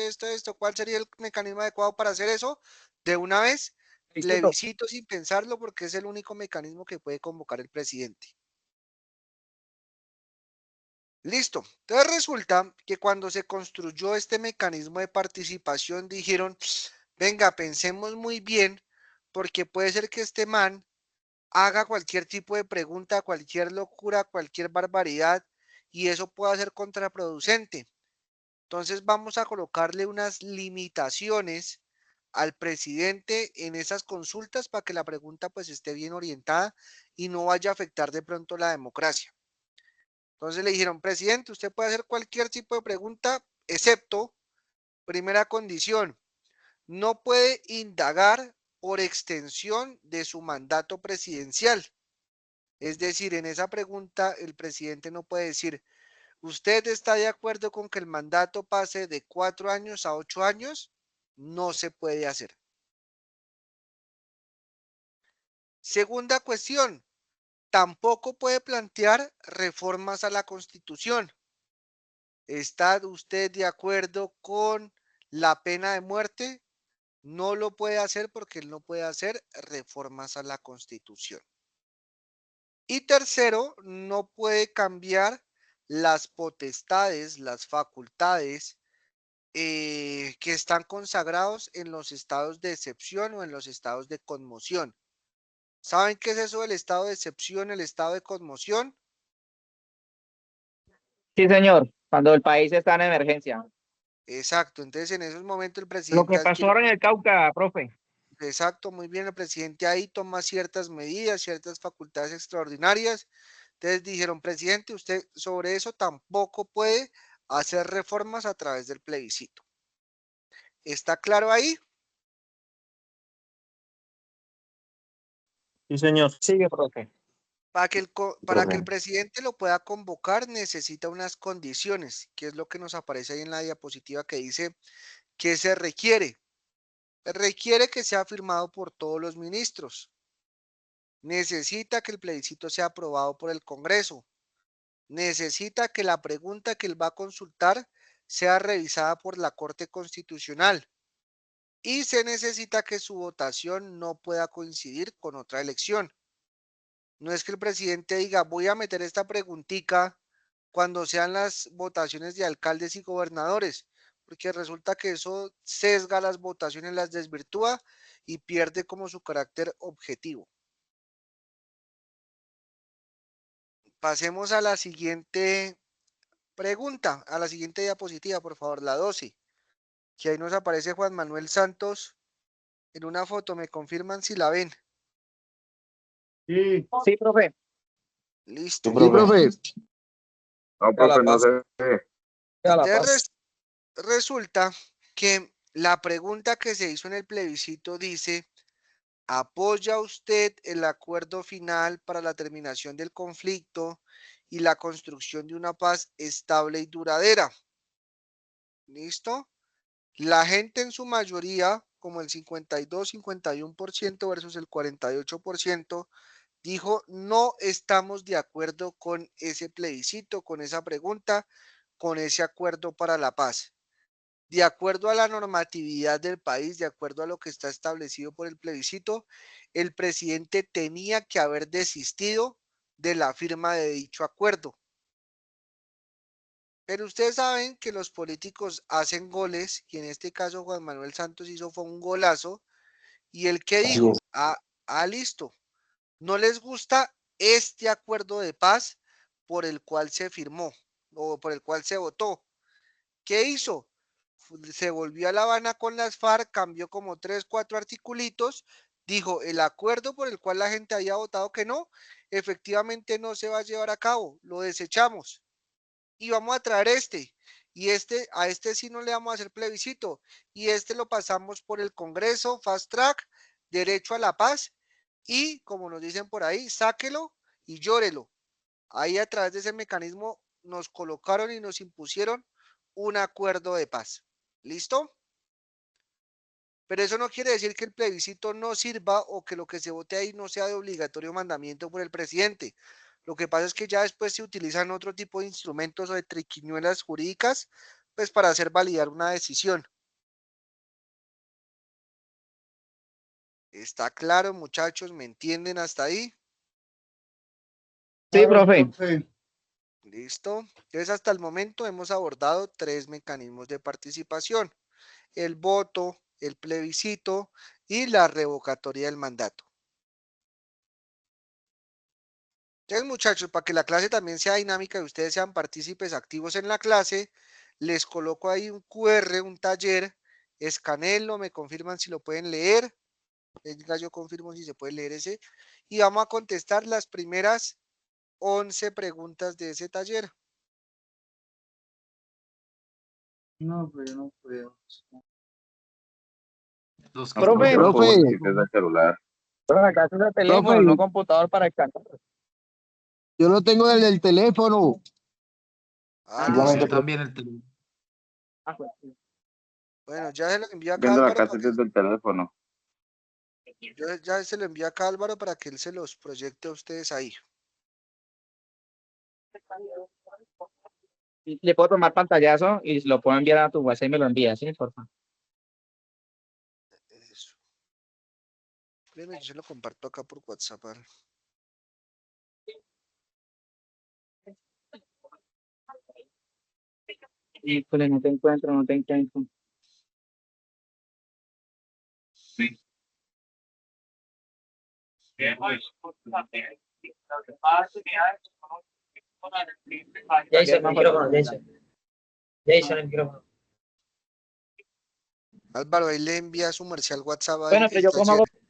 ¿cuál sería el mecanismo adecuado para hacer eso? De una vez, plebiscito sin pensarlo porque es el único mecanismo que puede convocar el presidente. Listo. Entonces resulta que cuando se construyó este mecanismo de participación dijeron, venga, pensemos muy bien porque puede ser que este man haga cualquier tipo de pregunta, cualquier locura, cualquier barbaridad y eso pueda ser contraproducente. Entonces vamos a colocarle unas limitaciones al presidente en esas consultas para que la pregunta pues esté bien orientada y no vaya a afectar de pronto la democracia. Entonces le dijeron, presidente, usted puede hacer cualquier tipo de pregunta, excepto, primera condición, no puede indagar por extensión de su mandato presidencial. Es decir, en esa pregunta el presidente no puede decir, ¿usted está de acuerdo con que el mandato pase de 4 años a 8 años? No se puede hacer. Segunda cuestión, tampoco puede plantear reformas a la Constitución. ¿Está usted de acuerdo con la pena de muerte? No lo puede hacer porque él no puede hacer reformas a la Constitución. Y tercero, no puede cambiar las potestades, las facultades que están consagrados en los estados de excepción o en los estados de conmoción. ¿Saben qué es eso del estado de excepción, el estado de conmoción? Sí, señor, cuando el país está en emergencia. Exacto, entonces en esos momentos el Lo presidente que pasó adquiere. ahora en el Cauca, profe. Exacto, muy bien, el presidente ahí toma ciertas medidas, ciertas facultades extraordinarias. Entonces dijeron, presidente, usted sobre eso tampoco puede hacer reformas a través del plebiscito. ¿Está claro ahí? Sí, señor. Sigue, profe. Para que el presidente lo pueda convocar necesita unas condiciones, que es lo que nos aparece ahí en la diapositiva que dice que se requiere. Requiere que sea firmado por todos los ministros. Necesita que el plebiscito sea aprobado por el Congreso. Necesita que la pregunta que él va a consultar sea revisada por la Corte Constitucional. Y se necesita que su votación no pueda coincidir con otra elección. No es que el presidente diga, voy a meter esta preguntica cuando sean las votaciones de alcaldes y gobernadores, porque resulta que eso sesga las votaciones, las desvirtúa y pierde como su carácter objetivo. pasemos a la siguiente pregunta, a la siguiente diapositiva, por favor, la 12. Que ahí nos aparece Juan Manuel Santos en una foto. ¿Me confirman si la ven? Sí, sí, profe. Listo. Sí, profe. No, profe, no se ve. Entonces resulta que la pregunta que se hizo en el plebiscito dice: ¿apoya usted el acuerdo final para la terminación del conflicto y la construcción de una paz estable y duradera? ¿Listo? La gente en su mayoría, como el 52-51% versus el 48%, dijo: no estamos de acuerdo con ese plebiscito, con esa pregunta, con ese acuerdo para la paz. De acuerdo a la normatividad del país, de acuerdo a lo que está establecido por el plebiscito, el presidente tenía que haber desistido de la firma de dicho acuerdo. Pero ustedes saben que los políticos hacen goles, y en este caso Juan Manuel Santos hizo fue un golazo, y el que Así dijo: es. listo, no les gusta este acuerdo de paz por el cual se firmó o por el cual se votó. ¿Qué hizo? Se volvió a La Habana con las FARC, cambió como 3, 4 articulitos, dijo: el acuerdo por el cual la gente había votado que no, efectivamente no se va a llevar a cabo, lo desechamos y vamos a traer y a este sí no le vamos a hacer plebiscito, y este lo pasamos por el Congreso, fast track, derecho a la paz, y como nos dicen por ahí, sáquelo y llórelo. Ahí a través de ese mecanismo nos colocaron y nos impusieron un acuerdo de paz. ¿Listo? Pero eso no quiere decir que el plebiscito no sirva o que lo que se vote ahí no sea de obligatorio mandamiento por el presidente. Lo que pasa es que ya después se utilizan otro tipo de instrumentos o de triquiñuelas jurídicas, pues para hacer validar una decisión. ¿Está claro, muchachos? ¿Me entienden hasta ahí? Sí, profe. Listo. Entonces, hasta el momento hemos abordado 3 mecanismos de participación: el voto, el plebiscito y la revocatoria del mandato. Entonces, muchachos, para que la clase también sea dinámica y ustedes sean partícipes activos en la clase, les coloco ahí un QR, un taller, escanelo, me confirman si lo pueden leer, yo confirmo si se puede leer ese, y vamos a contestar las primeras 11 preguntas de ese taller. No, pero yo no puedo. Profe, yo no puedo porque estoy desde el celular. Pero acá es el teléfono, Profe. no computador para escanear. Yo lo tengo desde el teléfono. Igualmente, Yo profe. también el teléfono. Bueno, ya se lo envío acá a Viendo la Álvaro, clase desde el teléfono. ya se lo envío acá a Álvaro para que él se los proyecte a ustedes ahí. Le puedo tomar pantallazo y lo puedo enviar a tu WhatsApp y me lo envías, ¿sí? Por favor. Eso. Espérenme, yo se lo comparto acá por WhatsApp. Híjole, no te encuentro, no te encuentro. Jason, el micrófono, Jason. Jason, el micrófono. Álvaro, ahí le envía su comercial WhatsApp al Bueno, pero yo como hago taller.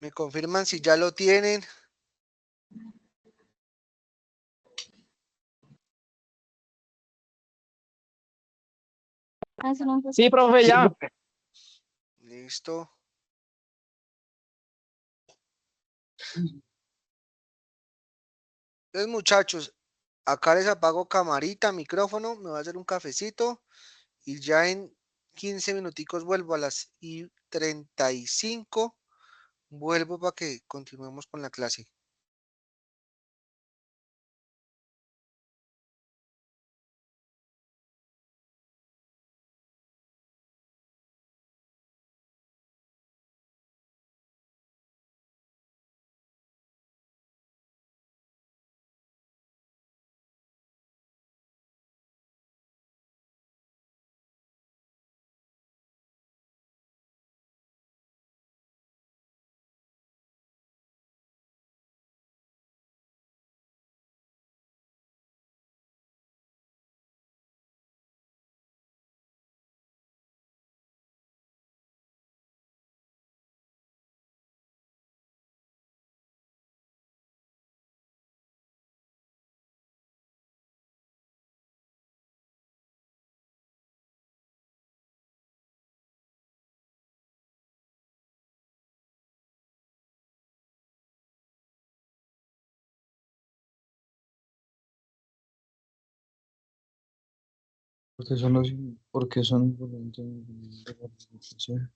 Me confirman si ya lo tienen. Sí, profe, ya. Listo. Entonces, muchachos, acá les apago camarita, micrófono, me voy a hacer un cafecito y ya en 15 minuticos vuelvo a las 35. Vuelvo para que continuemos con la clase. Porque son los, porque son importantes de la Constitución.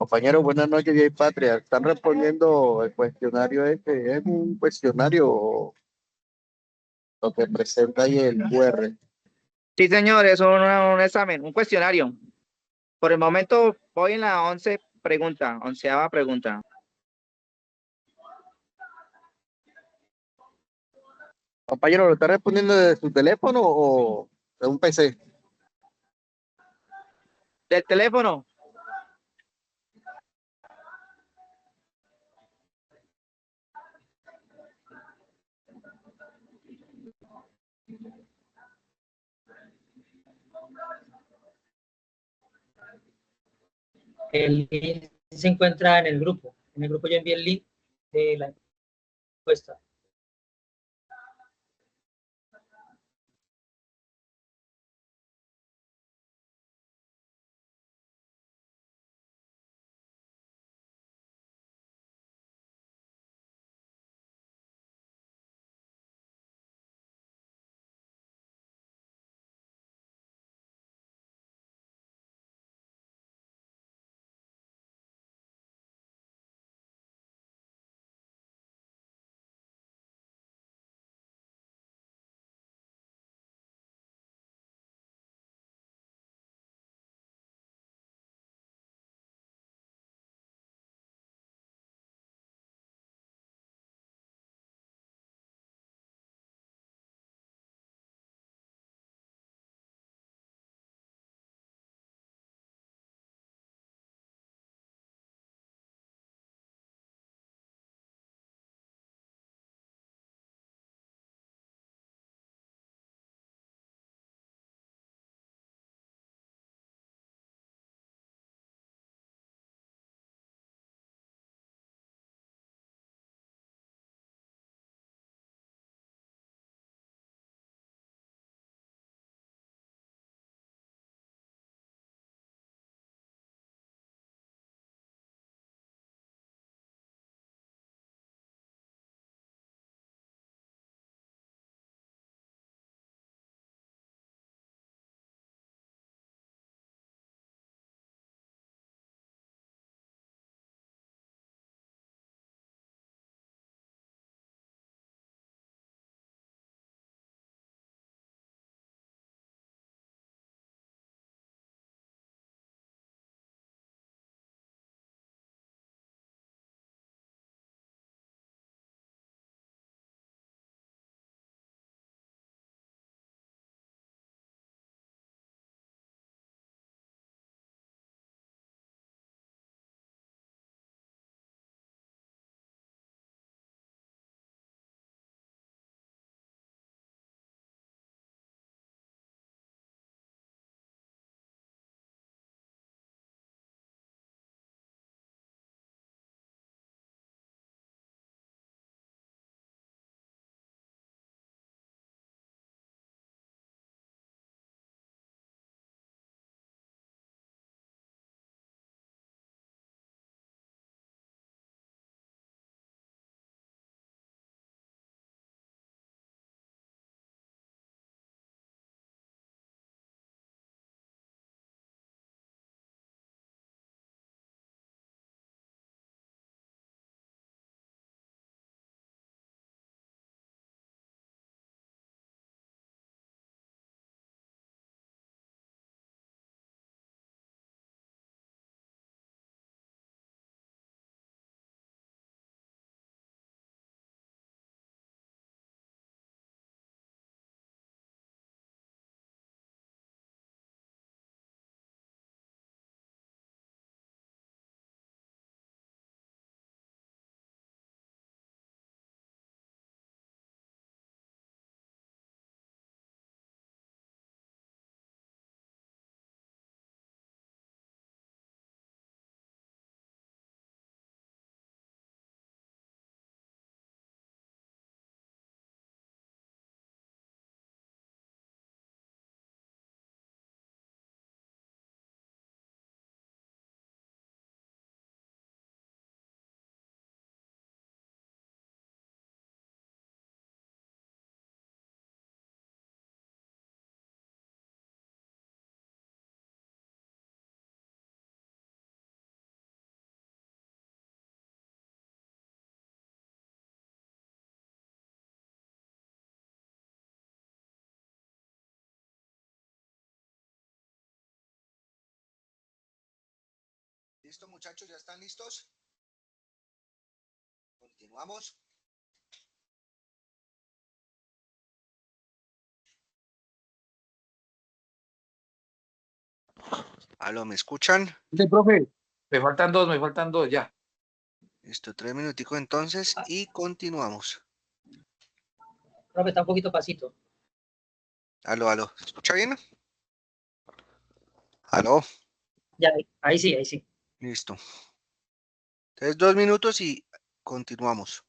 Compañero, buenas noches, Jay Patria. Están respondiendo el cuestionario este. Es un cuestionario lo que presenta ahí el QR. Sí, señor, es un examen, un cuestionario. Por el momento voy en la 11ª pregunta. Compañero, ¿lo está respondiendo desde su teléfono o de un PC? Del teléfono. El link se encuentra en el grupo. En el grupo yo envié el link de la encuesta. Listo, muchachos, ¿ya están listos? Continuamos. Aló, ¿me escuchan? Sí, profe, me faltan dos ya. Listo, 3 minuticos entonces y continuamos. Profe, está un poquito pasito. Aló, ¿se escucha bien? Aló, Ya, ahí sí, ahí sí. listo. Entonces 2 minutos y continuamos.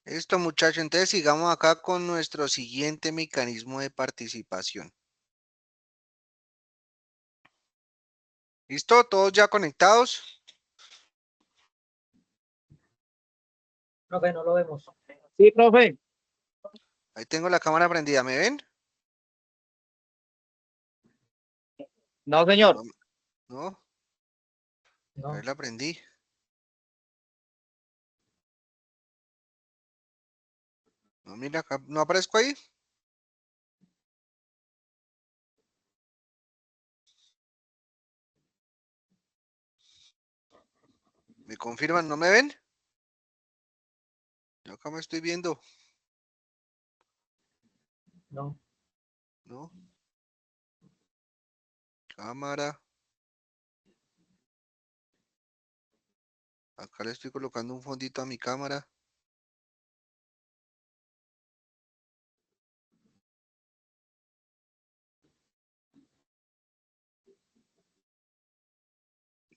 Listo, muchachos, entonces sigamos acá con nuestro siguiente mecanismo de participación. ¿Listo? ¿Todos ya conectados? Profe, no lo vemos. Sí, profe. Ahí tengo la cámara prendida, ¿me ven? No, señor. ¿No? No. A ver, la prendí. No, mira, acá no aparezco ahí. ¿Me confirman? ¿No me ven? Yo acá me estoy viendo. No. ¿No? Cámara. Acá le estoy colocando un fondito a mi cámara.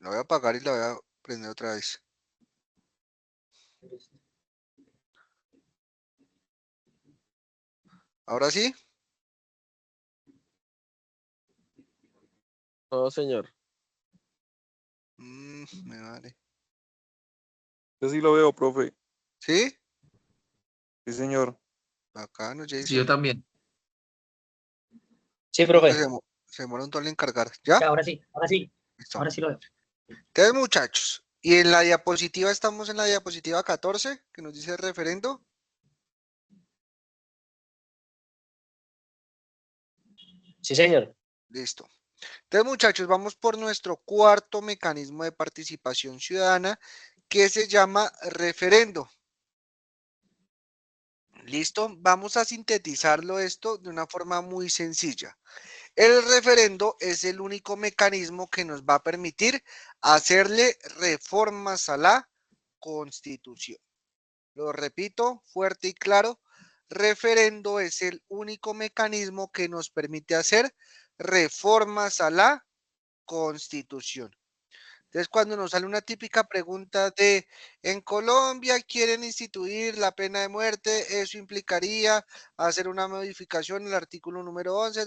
La voy a apagar y la voy a prender otra vez. ¿Ahora sí? No, señor. Me vale. Yo sí lo veo, profe. ¿Sí? Sí, señor. Bacano, Sí, Jason. yo también. Sí, Solo que profe. se demora un toque en cargar. ¿Ya? Ya, ahora sí, ahora sí. Listo. Ahora sí lo veo. Entonces, muchachos, y en la diapositiva, estamos en la diapositiva 14, que nos dice referendo. Sí, señor. Listo. Entonces, muchachos, vamos por nuestro cuarto mecanismo de participación ciudadana, que se llama referendo. ¿Listo? Vamos a sintetizarlo esto de una forma muy sencilla. El referendo es el único mecanismo que nos va a permitir hacerle reformas a la Constitución. Lo repito fuerte y claro, referendo es el único mecanismo que nos permite hacer reformas a la Constitución. Entonces, cuando nos sale una típica pregunta de, en Colombia quieren instituir la pena de muerte, eso implicaría hacer una modificación en el artículo número 11,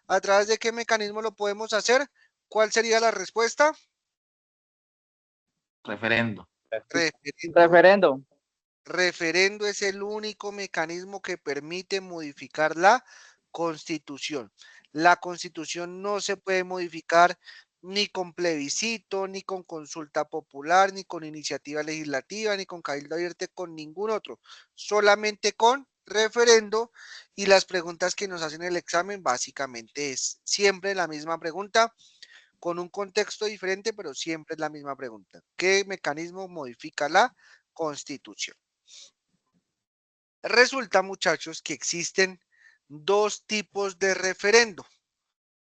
¿a través de qué mecanismo lo podemos hacer? ¿Cuál sería la respuesta? Referendo. Referendo. Referendo es el único mecanismo que permite modificar la Constitución. La Constitución no se puede modificar ni con plebiscito, ni con consulta popular, ni con iniciativa legislativa, ni con cabildo abierto, con ningún otro. Solamente con referendo, y las preguntas que nos hacen el examen básicamente es siempre la misma pregunta, con un contexto diferente, pero siempre es la misma pregunta. ¿Qué mecanismo modifica la Constitución? Resulta, muchachos, que existen dos tipos de referendo.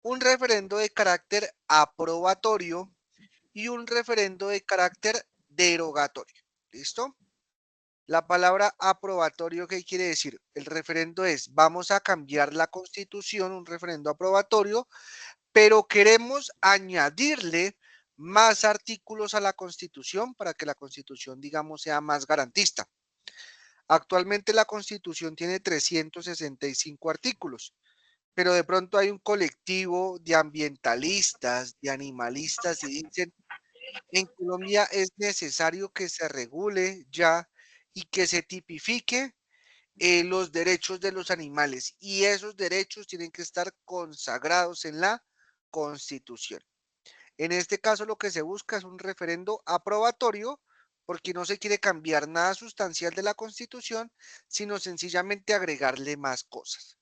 Un referendo de carácter aprobatorio y un referendo de carácter derogatorio. ¿Listo? La palabra aprobatorio, ¿qué quiere decir? El referendo es, vamos a cambiar la Constitución, un referendo aprobatorio, pero queremos añadirle más artículos a la Constitución para que la Constitución, digamos, sea más garantista. Actualmente la Constitución tiene 365 artículos, pero de pronto hay un colectivo de ambientalistas, de animalistas y dicen, en Colombia es necesario que se regule ya y que se tipifique los derechos de los animales, y esos derechos tienen que estar consagrados en la Constitución. En este caso lo que se busca es un referendo aprobatorio porque no se quiere cambiar nada sustancial de la Constitución, sino sencillamente agregarle más cosas.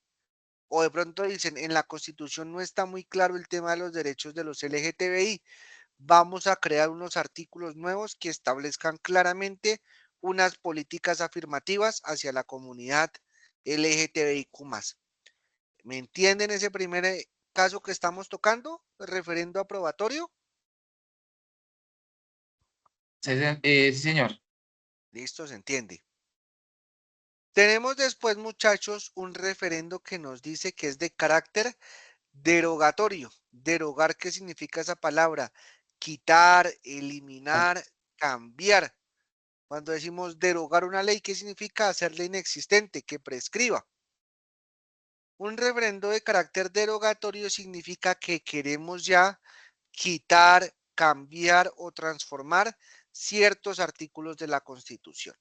O de pronto dicen, en la Constitución no está muy claro el tema de los derechos de los LGTBI. Vamos a crear unos artículos nuevos que establezcan claramente unas políticas afirmativas hacia la comunidad LGTBIQ+. ¿Me entienden ese primer caso que estamos tocando? ¿El referendo aprobatorio? Sí, señor. Listo, se entiende. Tenemos después, muchachos, un referendo que nos dice que es de carácter derogatorio. Derogar, ¿qué significa esa palabra? Quitar, eliminar, cambiar. Cuando decimos derogar una ley, ¿qué significa? Hacerla inexistente, que prescriba. Un referendo de carácter derogatorio significa que queremos ya quitar, cambiar o transformar ciertos artículos de la Constitución.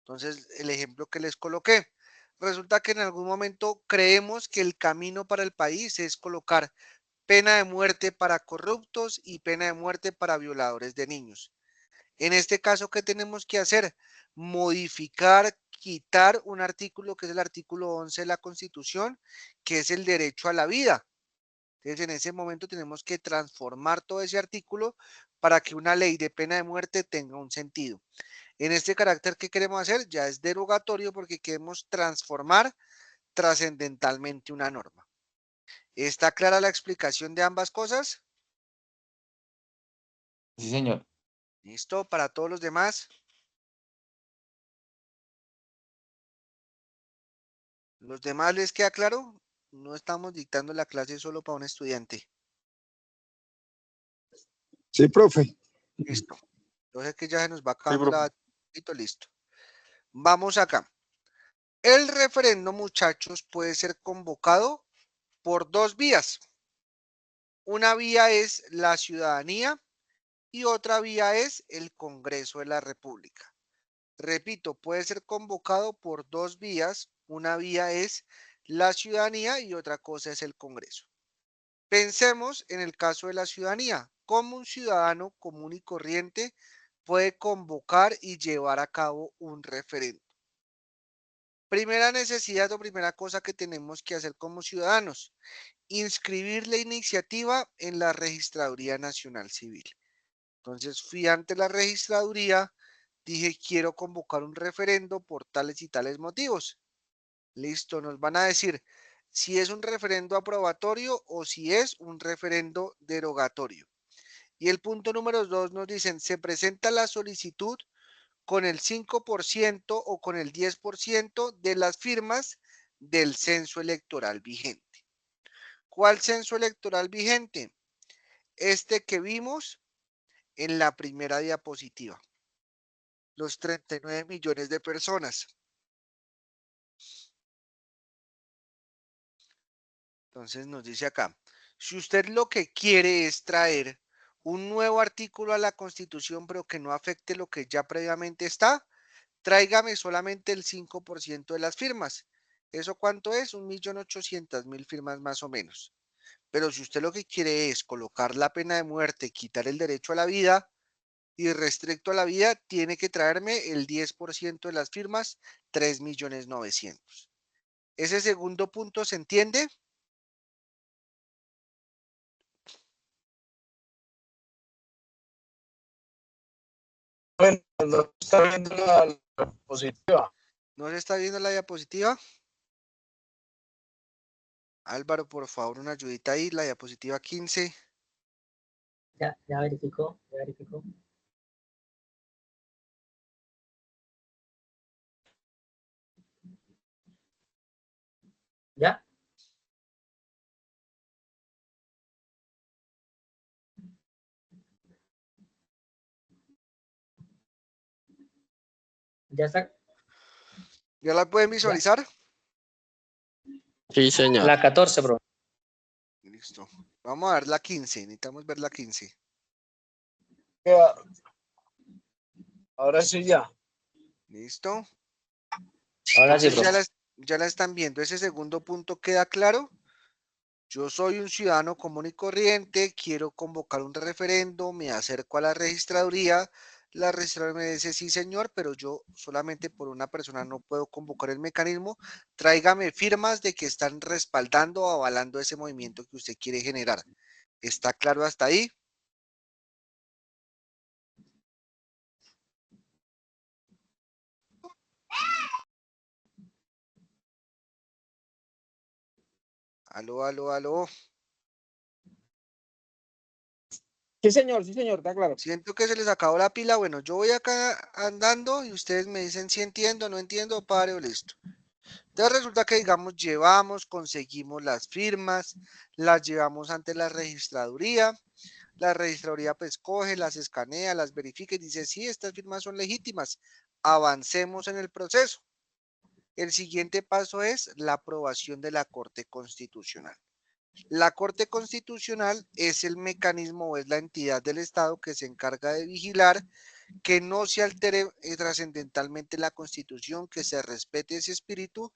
Entonces, el ejemplo que les coloqué, resulta que en algún momento creemos que el camino para el país es colocar pena de muerte para corruptos y pena de muerte para violadores de niños. En este caso, ¿qué tenemos que hacer? Modificar, quitar un artículo que es el artículo 11 de la Constitución, que es el derecho a la vida. Entonces, en ese momento tenemos que transformar todo ese artículo para que una ley de pena de muerte tenga un sentido. En este carácter que queremos hacer ya es derogatorio porque queremos transformar trascendentalmente una norma. ¿Está clara la explicación de ambas cosas? Sí, señor. ¿Listo? Para todos los demás. ¿Los demás les queda claro? No estamos dictando la clase solo para un estudiante. Sí, profe. Listo. Entonces que ya se nos va Sí, acabando profe. listo. Vamos acá. El referendo, muchachos, puede ser convocado por dos vías. Una vía es la ciudadanía y otra vía es el Congreso de la República. Repito, puede ser convocado por dos vías. Una vía es la ciudadanía y otra cosa es el Congreso. Pensemos en el caso de la ciudadanía. ¿Cómo un ciudadano común y corriente puede convocar y llevar a cabo un referendo? Primera necesidad o primera cosa que tenemos que hacer como ciudadanos, inscribir la iniciativa en la Registraduría Nacional Civil. Entonces fui ante la registraduría, dije quiero convocar un referendo por tales y tales motivos. Listo, nos van a decir si es un referendo aprobatorio o si es un referendo derogatorio. Y el punto número 2 nos dicen, se presenta la solicitud con el 5% o con el 10% de las firmas del censo electoral vigente. ¿Cuál censo electoral vigente? Este que vimos en la primera diapositiva. Los 39 millones de personas. Entonces nos dice acá, si usted lo que quiere es traer un nuevo artículo a la Constitución, pero que no afecte lo que ya previamente está, tráigame solamente el 5% de las firmas. ¿Eso cuánto es? 1.800.000 firmas más o menos. Pero si usted lo que quiere es colocar la pena de muerte, quitar el derecho a la vida y restricto a la vida, tiene que traerme el 10% de las firmas, 3.900.000. ¿Ese segundo punto se entiende? Bueno, no está viendo la diapositiva. ¿No se está viendo la diapositiva? Álvaro, por favor, una ayudita ahí, la diapositiva 15. Ya verificó, ya verificó. ¿Ya? ¿Ya está? ¿Ya la pueden visualizar? Sí, señor. La 14, bro. Listo. Vamos a ver la 15. Necesitamos ver la 15. Ahora sí ya. Listo. Ahora sí, Entonces bro. ya la están viendo. Ese segundo punto queda claro. Yo soy un ciudadano común y corriente, quiero convocar un referendo, me acerco a la registraduría me dice sí señor, pero yo solamente por una persona no puedo convocar el mecanismo, tráigame firmas de que están respaldando o avalando ese movimiento que usted quiere generar. ¿Está claro hasta ahí? Aló, aló, aló. Sí, señor, está claro. Siento que se les acabó la pila. Bueno, yo voy acá andando y ustedes me dicen si entiendo, no entiendo, pare o listo. Entonces resulta que, digamos, conseguimos las firmas, las llevamos ante la registraduría pues coge, las escanea, las verifica y dice, sí, estas firmas son legítimas, avancemos en el proceso. El siguiente paso es la aprobación de la Corte Constitucional. La Corte Constitucional es el mecanismo o es la entidad del Estado que se encarga de vigilar que no se altere trascendentalmente la Constitución, que se respete ese espíritu,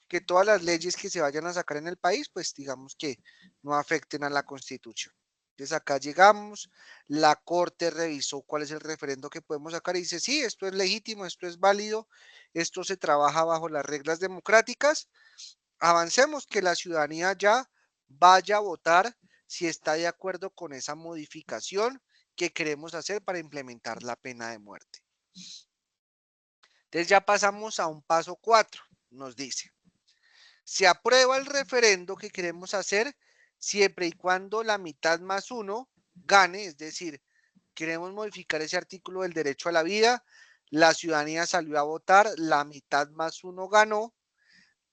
que todas las leyes que se vayan a sacar en el país, pues digamos que no afecten a la Constitución. Entonces acá llegamos, la Corte revisó cuál es el referendo que podemos sacar y dice, sí, esto es legítimo, esto es válido, esto se trabaja bajo las reglas democráticas, avancemos, que la ciudadanía ya vaya a votar si está de acuerdo con esa modificación que queremos hacer para implementar la pena de muerte. Entonces ya pasamos a un paso 4, nos dice. Se aprueba el referendo que queremos hacer siempre y cuando la mitad más uno gane, es decir, queremos modificar ese artículo del derecho a la vida, la ciudadanía salió a votar, la mitad más uno ganó,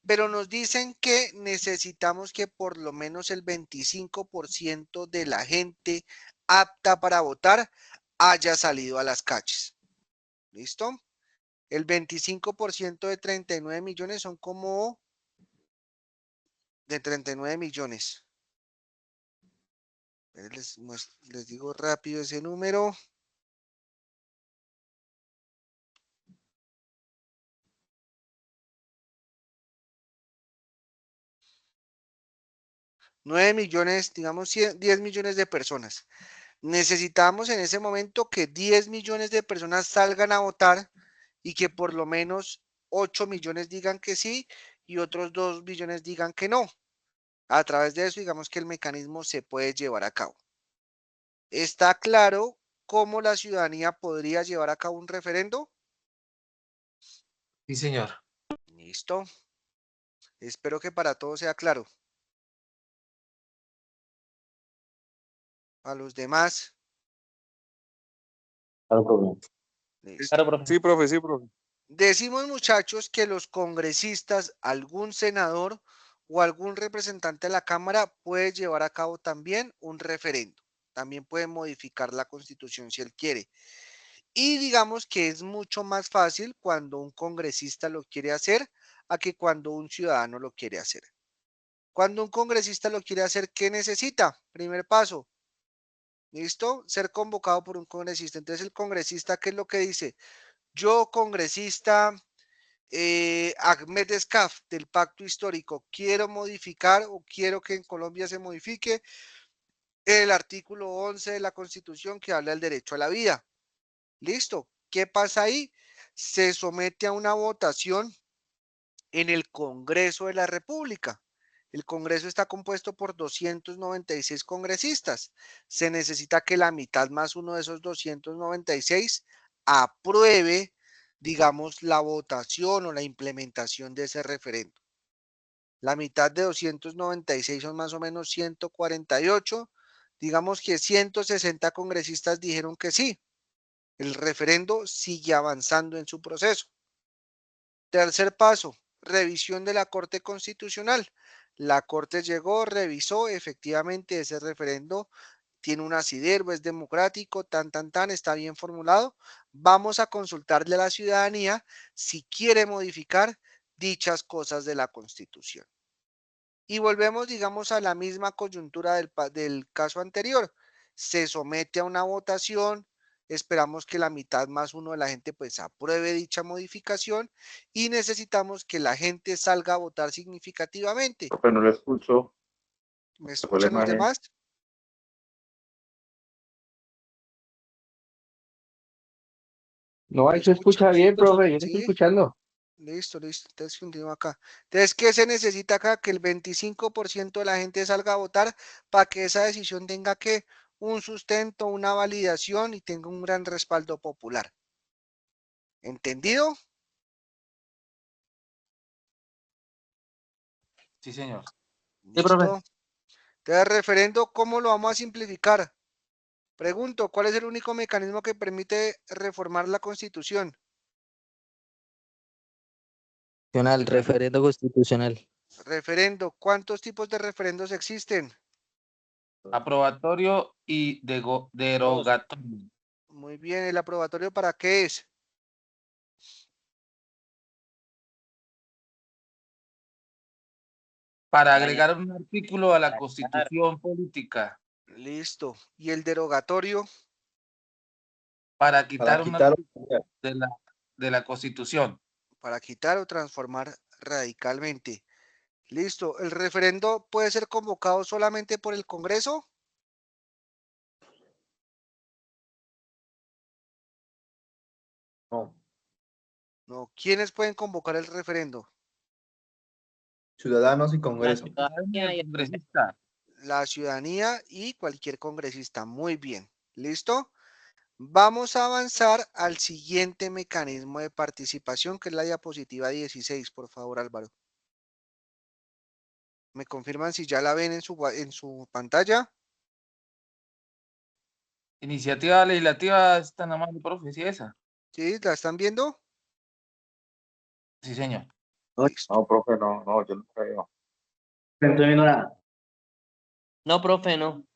pero nos dicen que necesitamos que por lo menos el 25% de la gente apta para votar haya salido a las calles. ¿Listo? El 25% de 39 millones son como de 39 millones. Les digo rápido ese número. $9 millones, digamos 10 millones de personas. Necesitamos en ese momento que 10 millones de personas salgan a votar y que por lo menos 8 millones digan que sí y otros 2 millones digan que no. A través de eso, digamos que el mecanismo se puede llevar a cabo. ¿Está claro cómo la ciudadanía podría llevar a cabo un referendo? Sí, señor. Listo. Espero que para todos sea claro. A los demás. Claro, profe. Listo. Claro, profe. Sí, profe, sí, profe. Decimos, muchachos, que los congresistas, algún senador o algún representante de la Cámara puede llevar a cabo también un referendo. También puede modificar la Constitución si él quiere. Y digamos que es mucho más fácil cuando un congresista lo quiere hacer a que cuando un ciudadano lo quiere hacer. Cuando un congresista lo quiere hacer, ¿qué necesita? Primer paso. ¿Listo? Ser convocado por un congresista. Entonces el congresista, ¿qué es lo que dice? Yo, congresista Ahmed Escaf del Pacto Histórico, quiero modificar o quiero que en Colombia se modifique el artículo 11 de la Constitución que habla del derecho a la vida. ¿Listo? ¿Qué pasa ahí? Se somete a una votación en el Congreso de la República. El Congreso está compuesto por 296 congresistas. Se necesita que la mitad más uno de esos 296 apruebe, digamos, la votación o la implementación de ese referendo. La mitad de 296 son más o menos 148. Digamos que 160 congresistas dijeron que sí. El referendo sigue avanzando en su proceso. Tercer paso, revisión de la Corte Constitucional. La Corte llegó, revisó, efectivamente ese referendo tiene un asidero, es democrático, está bien formulado. Vamos a consultarle a la ciudadanía si quiere modificar dichas cosas de la Constitución. Y volvemos, digamos, a la misma coyuntura del caso anterior. Se somete a una votación, esperamos que la mitad más uno de la gente pues apruebe dicha modificación y necesitamos que la gente salga a votar significativamente. Profe, no lo escucho. ¿Me Fue la escuchan los imagen. demás? No, ¿Me ahí se escucha escuchan? bien, profe, yo le estoy ¿Sí? escuchando. Listo. Entonces continúo acá. Entonces, ¿qué se necesita acá? Que el 25% de la gente salga a votar para que esa decisión tenga que un sustento, una validación y tenga un gran respaldo popular. ¿Entendido? Sí, señor. Sí, profe. Listo. Entonces, referendo, ¿cómo lo vamos a simplificar? Pregunto, ¿cuál es el único mecanismo que permite reformar la Constitución? Referendo constitucional. Referendo, ¿cuántos tipos de referendos existen? Aprobatorio y derogatorio. Muy bien, ¿el aprobatorio para qué es? Para agregar un artículo a la Constitución política. Listo. ¿Y el derogatorio? Para quitar un quitar. artículo de la Constitución. Para quitar o transformar radicalmente. Listo. ¿El referendo puede ser convocado solamente por el Congreso? No, No. ¿Quiénes pueden convocar el referendo? ciudadanos y La Congreso. ciudadanía y El congresista. La ciudadanía y cualquier congresista. Muy bien. ¿Listo? Vamos a avanzar al siguiente mecanismo de participación, que es la diapositiva 16, por favor, Álvaro. ¿Me confirman si ya la ven en su pantalla? Iniciativa legislativa es tan amable, profe, ¿sí esa? ¿Sí? ¿La están viendo? Sí, señor. No, profe, no, yo no creo. No estoy viendo nada. No, profe, no.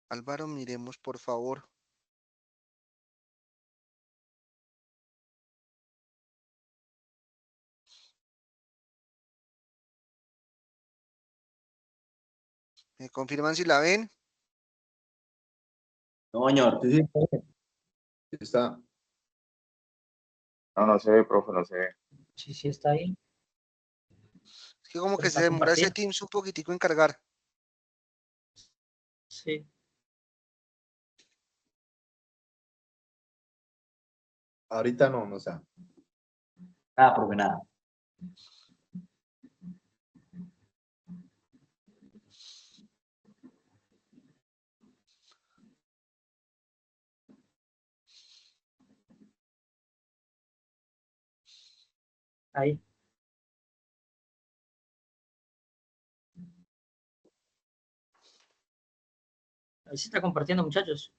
Álvaro, miremos, por favor. ¿Me confirman si la ven? No, señor. Sí, sí está. No, no se ve, profe, no se ve. Sí, sí está ahí. Es que como Pero que se está demora ese compartido. Teams un poquitico en cargar. Sí. Ahorita no está. Nada, profe, nada. Ahí. Ahí se está compartiendo, muchachos.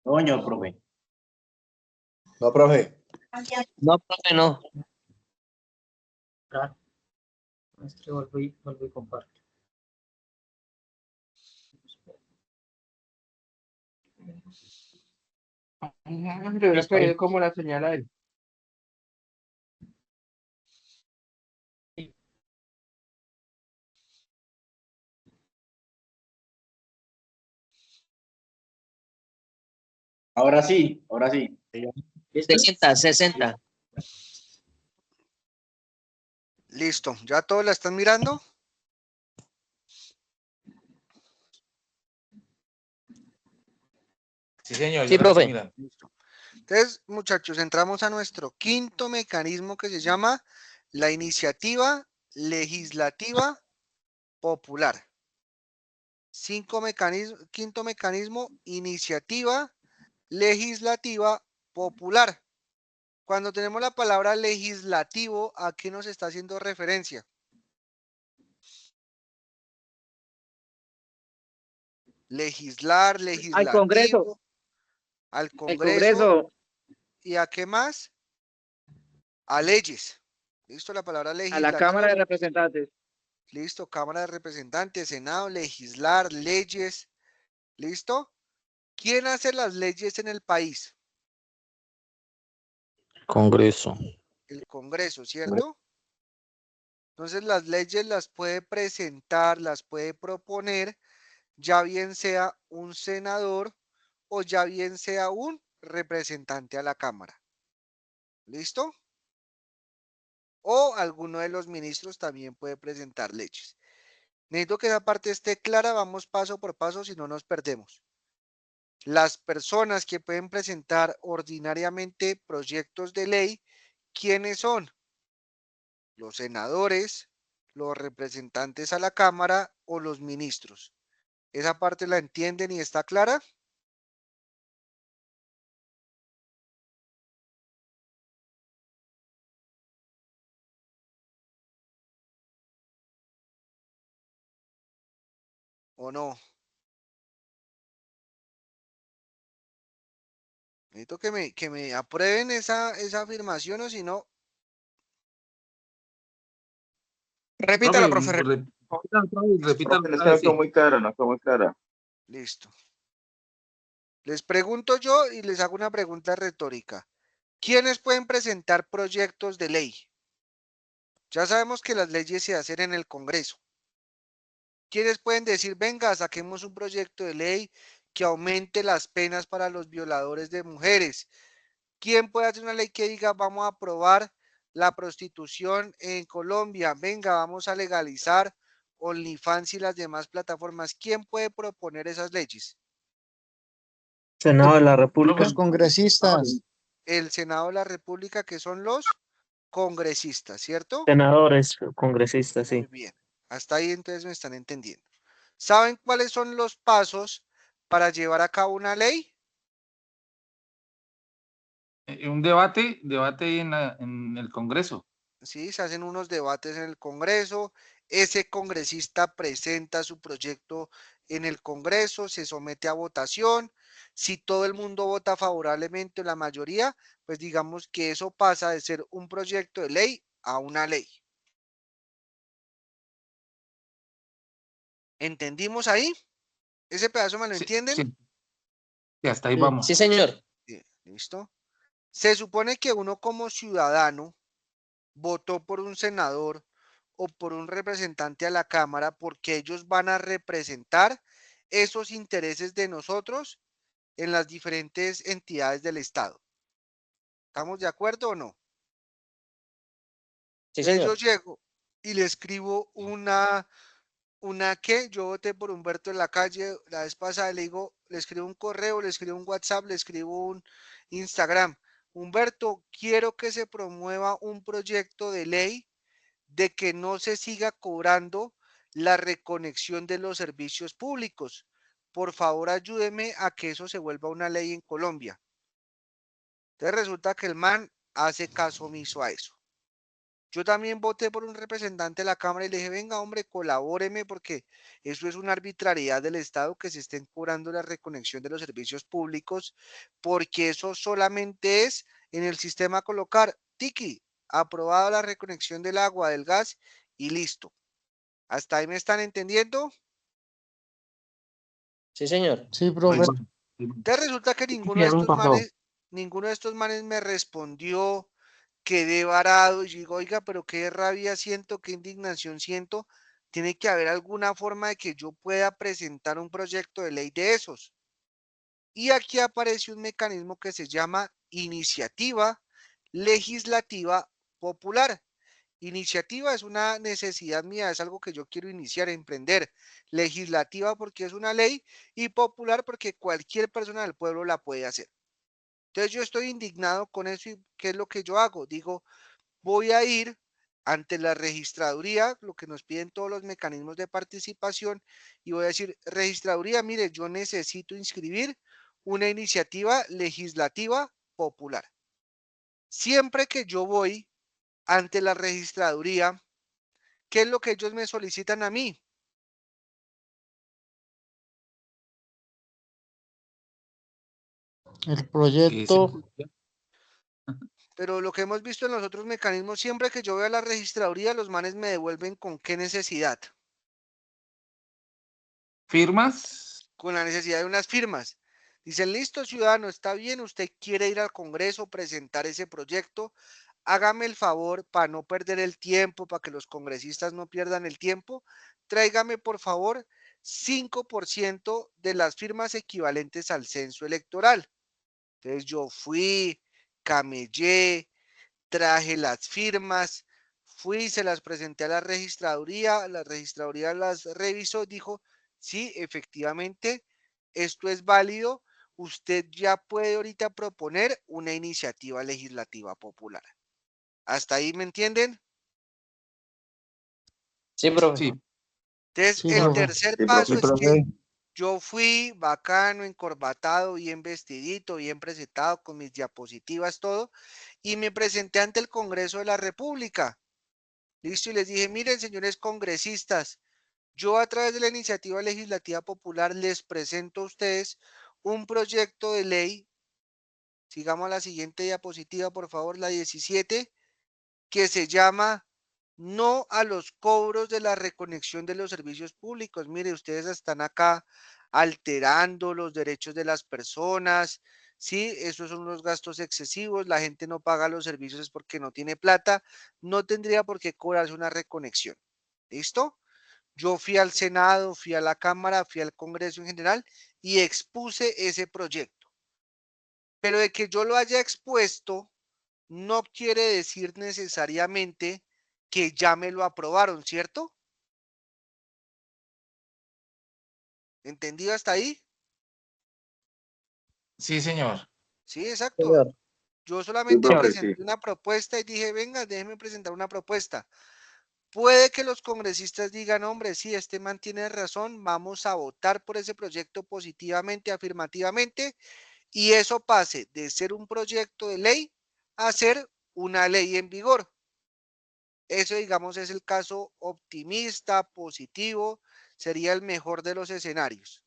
Coño, profe. No, profe. No, profe, no. Claro. Maestro, vuelvo y comparto. Le hubiera Listo, ahí. pedido como la señal a él. Ahora sí, ahora sí. ¿Listo? 60. Listo. ¿Ya todos la están mirando? Sí, señor, Sí, yo la estoy profe. mirando. Listo. Entonces, muchachos, entramos a nuestro quinto mecanismo que se llama la iniciativa legislativa popular. Quinto mecanismo, iniciativa legislativa popular. Cuando tenemos la palabra legislativo, ¿a qué nos está haciendo referencia? Legislar, Al Congreso. legislativo, al El Congreso. Congreso. ¿Y a qué más? A leyes. ¿Listo? La palabra A la legislativo. Cámara de Representantes. Listo, Cámara de Representantes, Senado, legislar, leyes. ¿Listo? ¿Quién hace las leyes en el país? Congreso. El Congreso, ¿cierto? Entonces las leyes las puede presentar, las puede proponer, ya bien sea un senador o ya bien sea un representante a la Cámara. ¿Listo? O alguno de los ministros también puede presentar leyes. Necesito que esa parte esté clara, vamos paso por paso, si no nos perdemos. Las personas que pueden presentar ordinariamente proyectos de ley, ¿quiénes son? Los senadores, los representantes a la Cámara o los ministros. ¿Esa parte la entienden y está clara? ¿O no? Necesito que me aprueben esa afirmación o si no. Repítala, Profe, profe. repítalo Profe, no otra está vez, sí. muy clara, no está muy clara. Listo. Les pregunto yo y les hago una pregunta retórica. ¿Quiénes pueden presentar proyectos de ley? Ya sabemos que las leyes se hacen en el Congreso. ¿Quiénes pueden decir, venga, saquemos un proyecto de ley que aumente las penas para los violadores de mujeres? ¿Quién puede hacer una ley que diga, vamos a aprobar la prostitución en Colombia? Venga, vamos a legalizar OnlyFans y las demás plataformas. ¿Quién puede proponer esas leyes? Senado de la República. Los congresistas. El Senado de la República, que son los congresistas, ¿cierto? Senadores, congresistas, Muy sí. bien. Hasta ahí entonces me están entendiendo. ¿Saben cuáles son los pasos para llevar a cabo una ley? Un debate en el Congreso. Sí, se hacen unos debates en el Congreso, ese congresista presenta su proyecto en el Congreso, se somete a votación, si todo el mundo vota favorablemente, la mayoría, pues digamos que eso pasa de ser un proyecto de ley a una ley. ¿Entendimos ahí? ¿Ese pedazo me lo entienden? Sí. Y hasta ahí vamos. Sí, señor. Bien, listo. Se supone que uno como ciudadano votó por un senador o por un representante a la Cámara porque ellos van a representar esos intereses de nosotros en las diferentes entidades del Estado. ¿Estamos de acuerdo o no? Sí, Entonces señor. yo llego y le escribo que yo voté por Humberto en la calle la vez pasada, le escribo un correo, le escribo un WhatsApp, le escribo un Instagram. Humberto, quiero que se promueva un proyecto de ley de que no se siga cobrando la reconexión de los servicios públicos. Por favor, ayúdeme a que eso se vuelva una ley en Colombia. Entonces resulta que el man hace caso omiso a eso. Yo también voté por un representante de la Cámara y le dije, venga, hombre, colabóreme porque eso es una arbitrariedad del Estado que se estén cobrando la reconexión de los servicios públicos, porque eso solamente es en el sistema colocar, tiki, aprobada la reconexión del agua, del gas y listo. ¿Hasta ahí me están entendiendo? Sí, señor. Sí, profe. Entonces resulta que ninguno de estos manes me respondió, quedé varado y digo, oiga, pero qué rabia siento, qué indignación siento. Tiene que haber alguna forma de que yo pueda presentar un proyecto de ley de esos. Y aquí aparece un mecanismo que se llama iniciativa legislativa popular. Iniciativa es una necesidad mía, es algo que yo quiero iniciar, emprender. Legislativa porque es una ley y popular porque cualquier persona del pueblo la puede hacer. Entonces yo estoy indignado con eso y ¿qué es lo que yo hago? Digo, voy a ir ante la registraduría, lo que nos piden todos los mecanismos de participación, y voy a decir, registraduría, mire, yo necesito inscribir una iniciativa legislativa popular. Siempre que yo voy ante la registraduría, ¿qué es lo que ellos me solicitan a mí? El proyecto. Pero lo que hemos visto en los otros mecanismos, siempre que yo voy a la registraduría, los manes me devuelven con qué necesidad. ¿Firmas? Con la necesidad de unas firmas. Dicen, listo, ciudadano, está bien, usted quiere ir al Congreso, presentar ese proyecto, hágame el favor para no perder el tiempo, para que los congresistas no pierdan el tiempo, tráigame por favor 5% de las firmas equivalentes al censo electoral. Entonces yo fui, camellé, traje las firmas, fui, se las presenté a la registraduría las revisó, dijo, sí, efectivamente, esto es válido, usted ya puede ahorita proponer una iniciativa legislativa popular. ¿Hasta ahí me entienden? Sí, profe. Sí. Entonces, Sí, el profe. tercer Sí, paso profe. es que yo fui bacano, encorbatado, bien vestidito, bien presentado, con mis diapositivas, todo, y me presenté ante el Congreso de la República. Listo, y les dije, miren, señores congresistas, yo a través de la iniciativa legislativa popular les presento a ustedes un proyecto de ley, sigamos a la siguiente diapositiva, por favor, la 17, que se llama No a los cobros de la reconexión de los servicios públicos. Mire, ustedes están acá alterando los derechos de las personas, ¿sí? Esos son unos gastos excesivos, la gente no paga los servicios es porque no tiene plata, no tendría por qué cobrarse una reconexión. ¿Listo? Yo fui al Senado, fui a la Cámara, fui al Congreso en general y expuse ese proyecto. Pero de que yo lo haya expuesto, no quiere decir necesariamente que ya me lo aprobaron, ¿cierto? ¿Entendido hasta ahí? Sí, señor. Sí, exacto. Señor. Yo Sí, solamente profe, sí. presenté una propuesta y dije, venga, déjeme presentar una propuesta. Puede que los congresistas digan, hombre, sí, este man tiene razón, vamos a votar por ese proyecto positivamente, afirmativamente, y eso pase de ser un proyecto de ley a ser una ley en vigor. Eso, digamos, es el caso optimista, positivo, sería el mejor de los escenarios.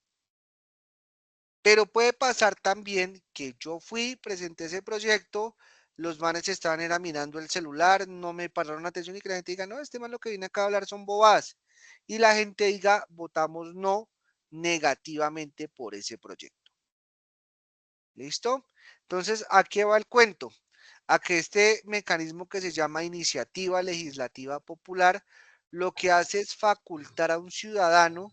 Pero puede pasar también que yo fui, presenté ese proyecto, los manes estaban era mirando el celular, no me pararon atención y que la gente diga, no, este man lo que viene acá a hablar son bobadas. Y la gente diga, votamos no negativamente por ese proyecto. ¿Listo? Entonces, ¿a qué va el cuento? A que este mecanismo que se llama iniciativa legislativa popular, lo que hace es facultar a un ciudadano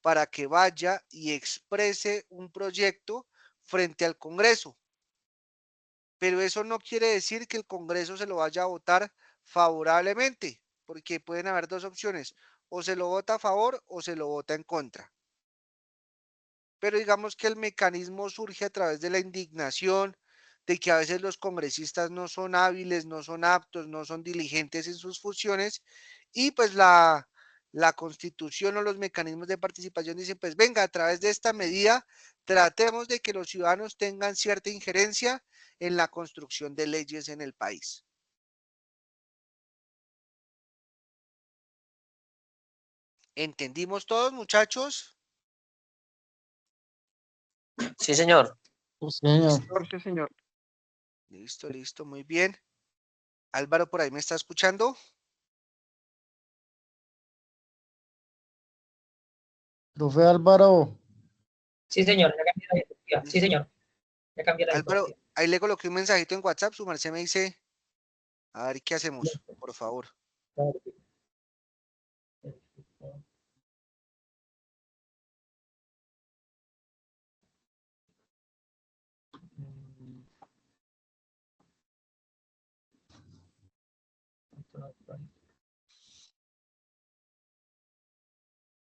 para que vaya y exprese un proyecto frente al Congreso. Pero eso no quiere decir que el Congreso se lo vaya a votar favorablemente, porque pueden haber dos opciones, o se lo vota a favor o se lo vota en contra. Pero digamos que el mecanismo surge a través de la indignación, de que a veces los congresistas no son hábiles, no son aptos, no son diligentes en sus funciones, y pues la constitución o los mecanismos de participación dicen, pues venga, a través de esta medida, tratemos de que los ciudadanos tengan cierta injerencia en la construcción de leyes en el país. ¿Entendimos todos, muchachos? Sí, señor. Señor. Sí, señor. Listo, listo, muy bien. Álvaro, ¿por ahí me está escuchando? Profe Álvaro, Sí, señor, ya cambié la diapositiva. Sí, señor, ya cambié la Álvaro, diapositiva. ahí le coloqué un mensajito en WhatsApp, su merced me dice, a ver qué hacemos, por favor.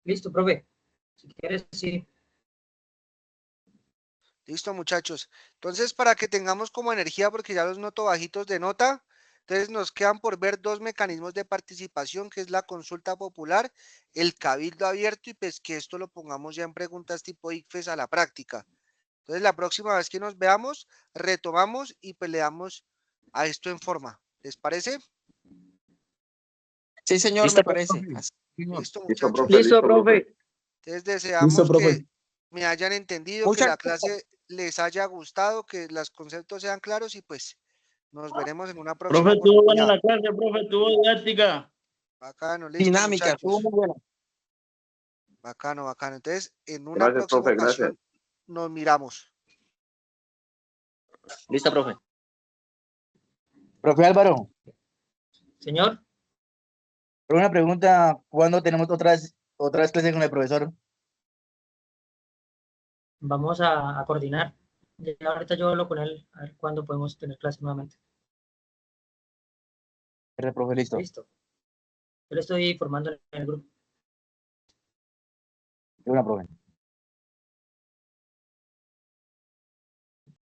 Listo, profe. Si quieres, sí. Listo, muchachos. Entonces, para que tengamos como energía, porque ya los noto bajitos de nota, entonces nos quedan por ver dos mecanismos de participación, que es la consulta popular, el cabildo abierto y pues que esto lo pongamos ya en preguntas tipo ICFES a la práctica. Entonces, la próxima vez que nos veamos, retomamos y pues le damos a esto en forma. ¿Les parece? Sí, señor, Listo, me parece. Listo, Listo, muchachos. profe. Listo, profe. Entonces, deseamos que me hayan entendido, que Muchas la clase les haya gustado, que los conceptos sean claros y pues nos veremos en una próxima Profe, estuvo buena oportunidad. la clase, profe, estuvo didáctica. Bacano, listo, dinámica, estuvo muchachos. muy buena. Bacano, bacano. Entonces, en una Gracias, próxima profe, gracias. ocasión nos miramos. Listo, profe. Profe Álvaro, Señor, una pregunta, ¿cuándo tenemos otras clases con el profesor? vamos a coordinar. Ya ahorita yo hablo con él, a ver cuándo podemos tener clase nuevamente. Profe, listo. Listo. Yo le estoy informando en el grupo. Una profe.